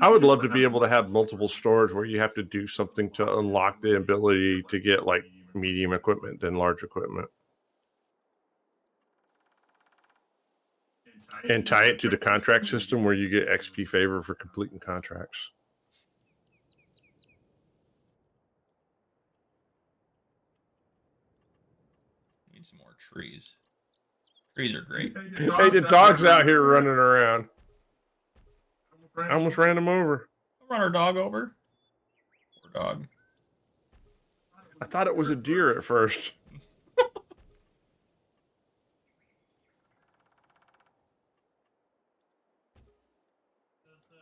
I would love to be able to have multiple storage where you have to do something to unlock the ability to get like medium equipment and large equipment. And tie it to the contract system where you get XP favor for completing contracts. Need some more trees. Trees are great. Hey, the dog's out here running around. I almost ran him over. Run our dog over. Poor dog. I thought it was a deer at first.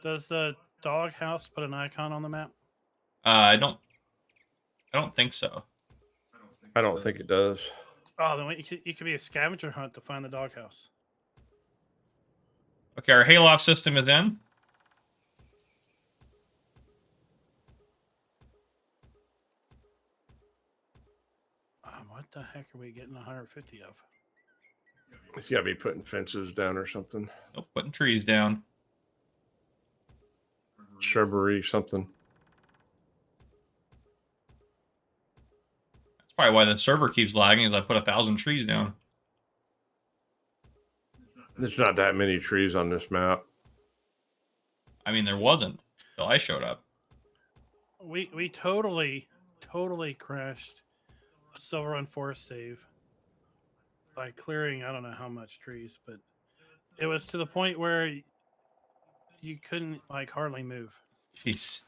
Does the dog house put an icon on the map? I don't think so. I don't think it does. Oh, then it could be a scavenger hunt to find the doghouse. Okay, our hayloft system is in. What the heck are we getting 150 of? It's got to be putting fences down or something. Nope, putting trees down. Shrubbery, something. That's probably why the server keeps lagging, is I put 1,000 trees down. There's not that many trees on this map. I mean, there wasn't until I showed up. We totally crashed a Silver Run Forest save by clearing I don't know how much trees, but it was to the point where you couldn't like hardly move. Jeez.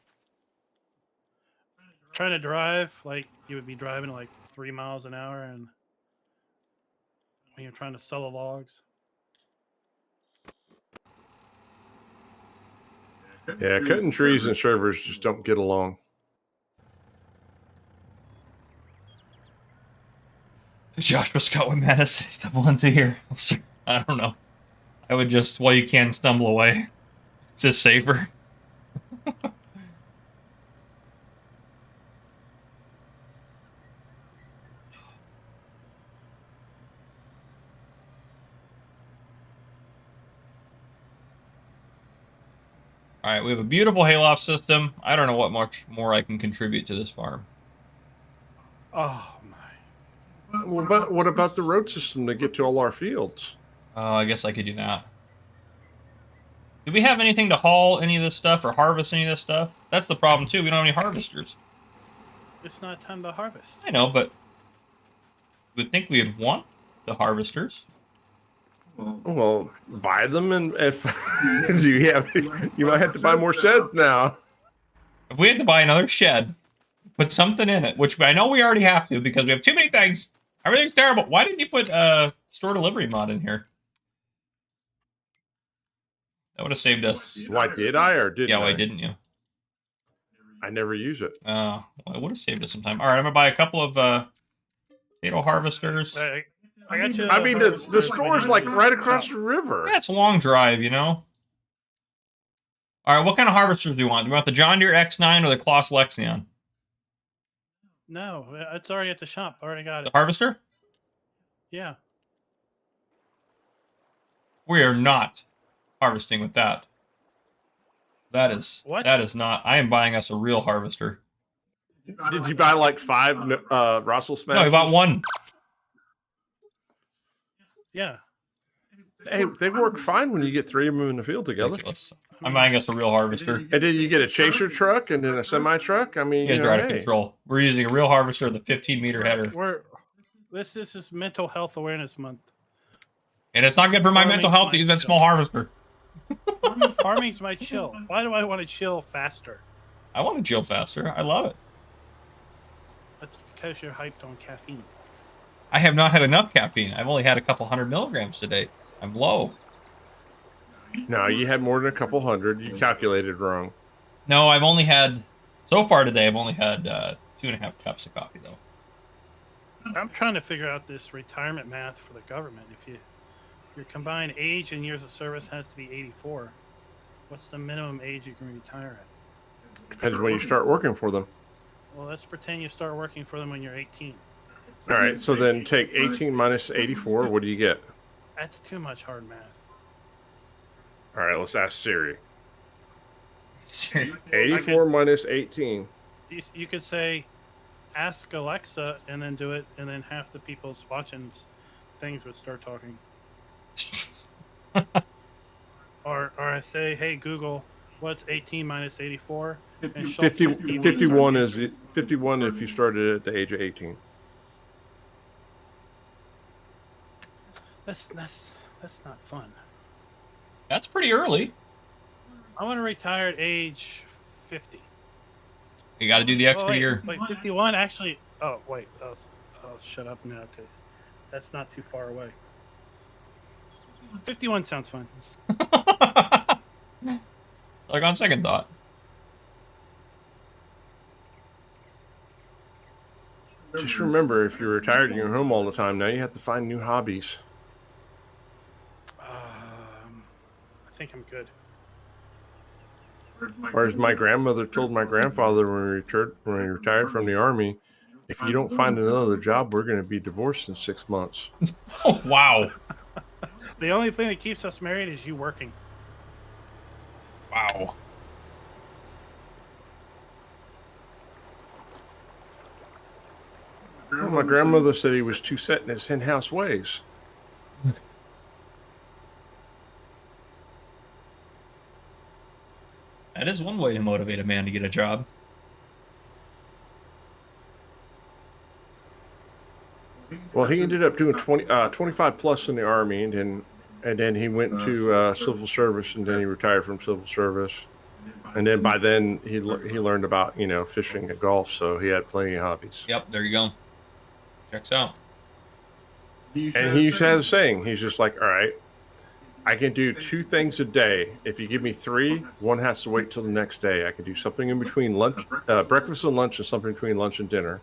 Trying to drive, like you would be driving at like 3 miles an hour, and when you're trying to sell the logs. Yeah, cutting trees and servers just don't get along. Joshua Scott with Madness stumble into here. I don't know. I would just, while you can, stumble away. It's just safer. All right, we have a beautiful hayloft system. I don't know what much more I can contribute to this farm. Oh my! Well, but what about the road system to get to all our fields? Oh, I guess I could do that. Do we have anything to haul any of this stuff or harvest any of this stuff? That's the problem too. We don't have any harvesters. It's not time to harvest. I know, but you would think we would want the harvesters. Well, buy them, and if you might have to buy more sheds now. If we had to buy another shed, put something in it, which I know we already have to because we have too many things. Everything's terrible. Why didn't you put store delivery mod in here? That would have saved us. Why did I or didn't? Yeah, I? why didn't you? I never use it. Well, it would have saved us some time. All right, I'm gonna buy a couple of potato harvesters. I got you. I mean, the store's like right across the river. Yeah, it's a long drive, you know. All right, what kind of harvesters do you want? Do you want the John Deere X9 or the Kloss Lexion? No, it's already at the shop. I already got The it. harvester? Yeah. We are not harvesting with that. That is What? That is not. I am buying us a real harvester. Did you buy like 5 Russell Smashes? No, I bought one. Yeah. Hey, they work fine when you get 3 of them in the field together. Ridiculous. I'm buying us a real harvester. And then you get a chaser truck and then a semi truck. I mean, You guys are out of control. We're using a real harvester with a 15-meter header. This is Mental Health Awareness Month. And it's not good for my Farming mental health to use that small harvester. Farming's my chill. Why do I want to chill faster? I want to chill faster. I love it. That's because you're hyped on caffeine. I have not had enough caffeine. I've only had a couple 100 milligrams today. I'm low. No, you had more than a couple hundred. You calculated wrong. No, I've only had, so far today, I've only had 2.5 cups of coffee, though. I'm trying to figure out this retirement math for the government. If your combined age and years of service has to be 84, what's the minimum age you can retire at? Depends when you start working for them. Well, let's pretend you start working for them when you're 18. All right, so then take 18 minus 84. What do you get? That's too much hard math. All right, let's ask Siri. Seriously. 84 minus 18. You could say, ask Alexa, and then do it, and then half the people's watching things would start talking. Or I say, hey Google, what's 18 minus 84? And 51 is 51 if you started at the age of 18. That's not fun. That's pretty early. I want to retire at age 50. You got to do the extra wait, year. Wait, 51 actually. Oh wait, I'll shut up now because that's not too far away. 51 sounds fun. Like on second thought. Just remember, if you're retired and you're home all the time, now you have to find new hobbies. I think I'm good. Or as my grandmother told my grandfather when he retired from the army, if you don't find another job, we're going to be divorced in 6 months. Oh, wow. The only thing that keeps us married is you working. Wow. Well, my grandmother said he was too set in his hen-house ways. That is one way to motivate a man to get a job. Well, he ended up doing 25 plus in the army, and then he went to civil service, and then he retired from civil service. And then by then he learned about fishing and golf, so he had plenty of hobbies. Yep, there you go. Checks out. And he has a saying. He's just like, all right, I can do 2 things a day. If you give me 3, one has to wait till the next day. I can do something in between lunch, breakfast and lunch, and something between lunch and dinner.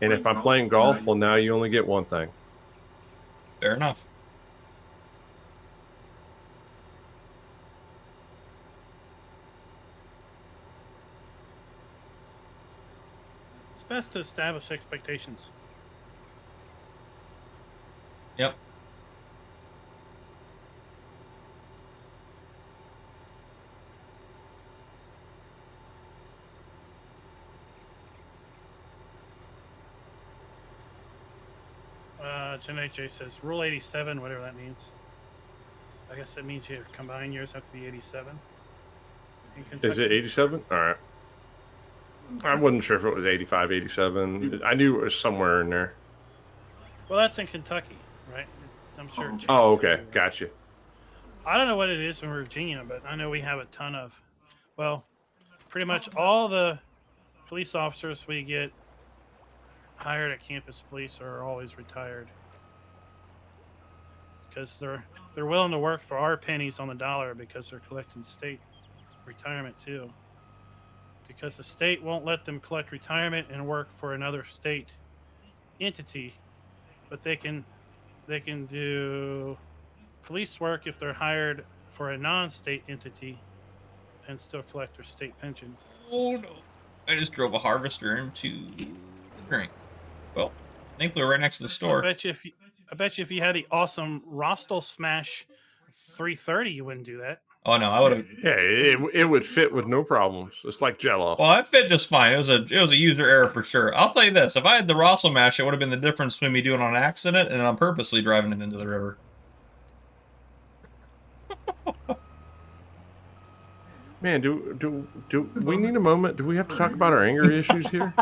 And if I'm playing golf, well, now you only get 1 thing. Fair enough. It's best to establish expectations. Yep. Gen HJ says Rule 87, whatever that means. I guess that means your combined years have to be 87. Is it 87? All right. I wasn't sure if it was 85, 87. I knew it was somewhere in there. Well, that's in Kentucky, right? I'm sure. it Oh, changes okay. everywhere. Gotcha. I don't know what it is in Virginia, but I know we have a ton of, well, pretty much all the police officers we get hired at campus police are always retired because they're willing to work for our pennies on the dollar because they're collecting state retirement too. Because the state won't let them collect retirement and work for another state entity, but they can do police work if they're hired for a non-state entity and still collect their state pension. Oh, no. I just drove a harvester into the drink. Well, thankfully we're right next to the store. I bet you if you had the awesome Rostel Smash 330, you wouldn't do that. Oh, no, I would have. Yeah, it would fit with no problems. It's like Jell-O. Well, it fit just fine. It was a user error for sure. I'll tell you this: if I had the Rossel mash, it would have been the difference between me doing it on accident and I'm purposely driving it into the river. Man, do we need a moment? Do we have to talk about our anger issues here?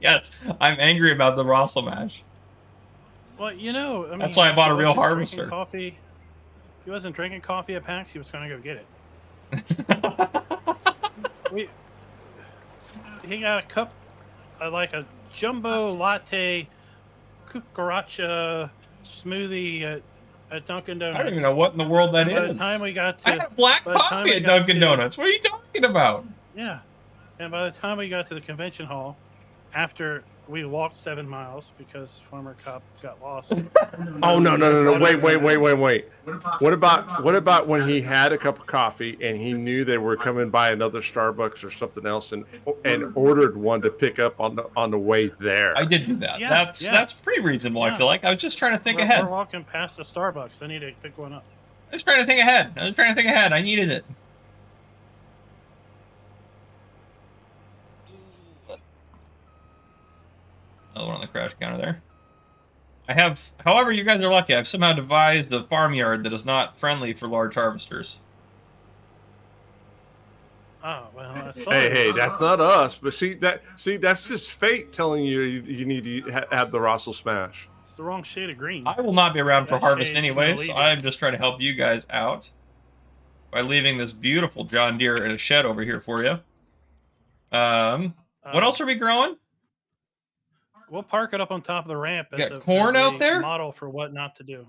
Yes, I'm angry about the Rossel mash. Well, I mean, That's why I bought a real drinking harvester. Coffee. he wasn't drinking coffee at PAX, he was going to go get it. He got a cup, like a jumbo latte cucaracha smoothie at Dunkin' Donuts. I don't even know what in the world that By is. the time we got to, I had black by the time coffee we at got Dunkin' to- Donuts. What are you talking about? Yeah. And by the time we got to the convention hall, after we walked 7 miles because Farmer Cop got lost. Oh no! Wait! What about when he had a cup of coffee and he knew they were coming by another Starbucks or something else and ordered one to pick up on the way there? I did do that. Yeah, That's pretty reasonable. I Yeah. feel like I was just trying to think We're ahead. walking past the Starbucks. I need to pick one up. I was trying to think ahead. I needed it. Another one on the crash counter there. I have, however, you guys are lucky. I've somehow devised a farmyard that is not friendly for large harvesters. Oh well. Hey, that's not us. But that's just fate telling you you need to have the Russell Smash. It's the wrong shade of green. I will not be around for That harvest shade's anyway, gonna so leave it. I'm just trying to help you guys out by leaving this beautiful John Deere in a shed over here for you. What else are we growing? We'll park it up on top of the ramp You got corn as out a there? model for what not to do.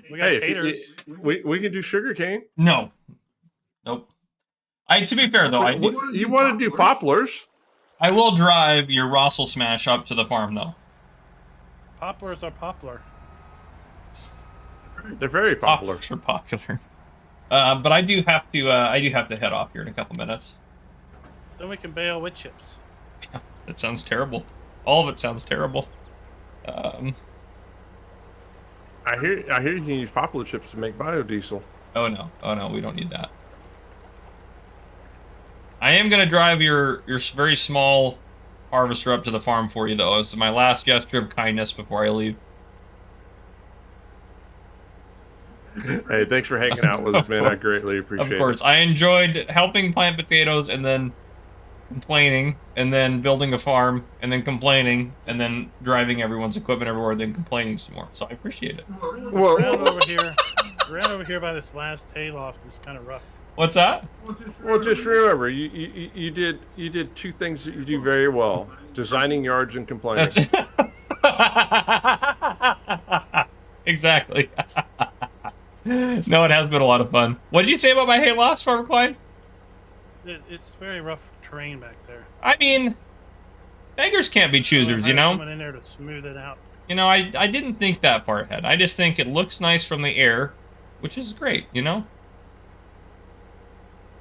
We got Hey, if taters. we can do sugarcane. No. Nope. To be fair though, You want to do poplars? I will drive your Russell Smash up to the farm though. Poplars are popular. They're very popular. Poplars are popular. But I do have to head off here in a couple minutes. Then we can bale wood chips. That sounds terrible. All of it sounds terrible. I hear you can use poplar chips to make biodiesel. Oh no, we don't need that. I am gonna drive your very small harvester up to the farm for you though, as my last gesture of kindness before I leave. Hey, thanks for hanging out with us, man. I greatly appreciate it. Of course, I enjoyed helping plant potatoes and then complaining, and then building a farm, and then complaining, and then driving everyone's equipment everywhere, then complaining some more. So I appreciate it. Well, Ran over here by this last hayloft. It's kind of rough. What's that? well, just remember, you did two things that you do very well: designing yards and complaining. That's exactly. No, it has been a lot of fun. What did you say about my hayloft, Farmer Klein? It's very rough terrain back there. I mean, beggars can't be choosers, you know? Someone in there to smooth it out. You know, I didn't think that far ahead. I just think it looks nice from the air, which is great, you know?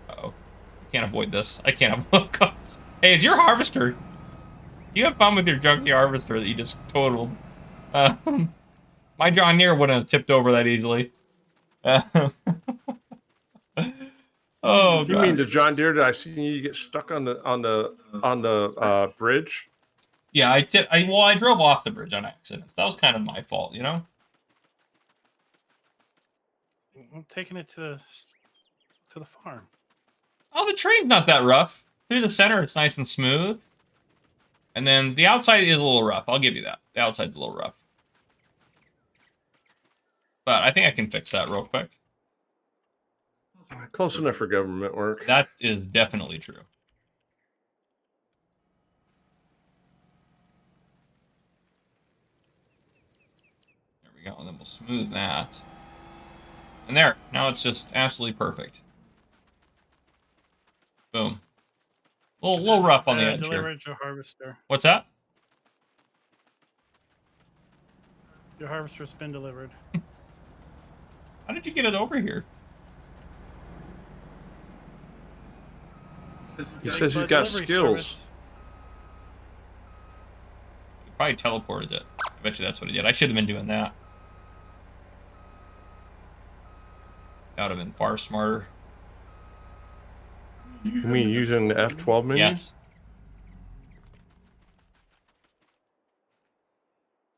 Uh-oh. I can't avoid this. I can't avoid... Gosh. Hey, it's your harvester. You have fun with your junky harvester that you just totaled. My John Deere wouldn't have tipped over that easily. Oh, You mean the John Deere that I seen you get stuck on the bridge? Yeah, I drove off the bridge on accident. That was kind of my fault, you know? I'm taking it to the farm. Oh, the terrain's not that rough. Through the center, it's nice and smooth. And then the outside is a little rough. I'll give you that. The outside's a little rough. But I think I can fix that real quick. Close enough for government work. That is definitely true. There we go. And then we'll smooth that. And there. Now it's just absolutely perfect. Boom. A little rough on the edge here. Delivered your harvester. What's that? Your harvester's been delivered. How did you get it over here? He says he's By got delivery skills. service. You probably teleported it. I bet you that's what it did. I should have been doing that. That would have been far smarter. You mean using the F12 menu? Yes.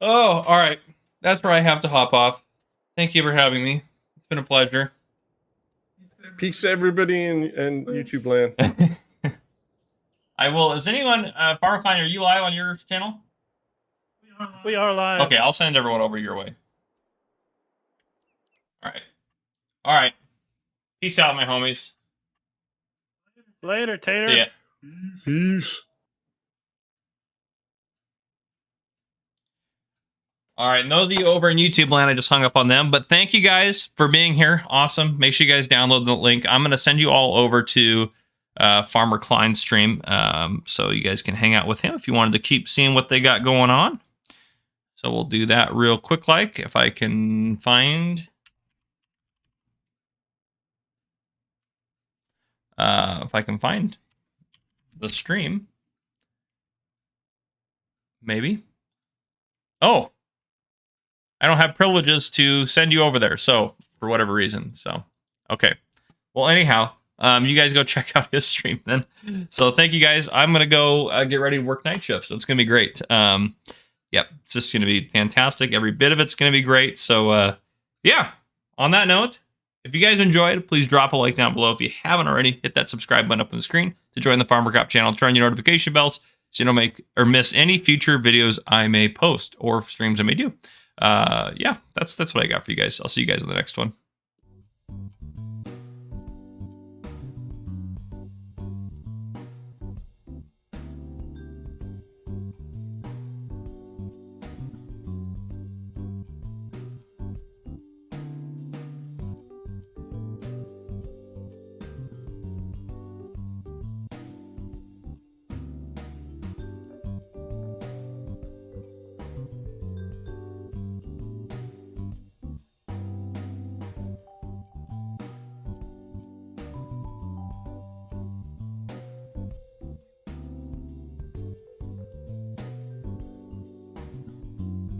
Oh, all right. That's where I have to hop off. Thank you for having me. It's been a pleasure. Peace to everybody in YouTube land. I will. Is anyone, Farmer Klein, are you live on your channel? We are live. Okay, I'll send everyone over your way. All right. All right. Peace out, my homies. Later, Tater. See ya. Peace. All right, and those of you over in YouTube land, I just hung up on them. But thank you guys for being here. Awesome. Make sure you guys download the link. I'm going to send you all over to Farmer Klein's stream, so you guys can hang out with him if you wanted to keep seeing what they got going on. So we'll do that real quick, like if I can find. If I can find the stream, maybe. Oh. I don't have privileges to send you over there, so for whatever reason. So, okay. Well, anyhow, you guys go check out his stream then. So, thank you guys. I'm gonna go get ready to work night shifts. So it's gonna be great. Yep, it's just gonna be fantastic. Every bit of it's gonna be great. So, yeah. On that note, if you guys enjoyed, please drop a like down below. If you haven't already, hit that subscribe button up on the screen to join the Farmer Cop channel. Turn on your notification bells so you don't make or miss any future videos I may post or streams I may do. Yeah, that's what I got for you guys. I'll see you guys in the next one.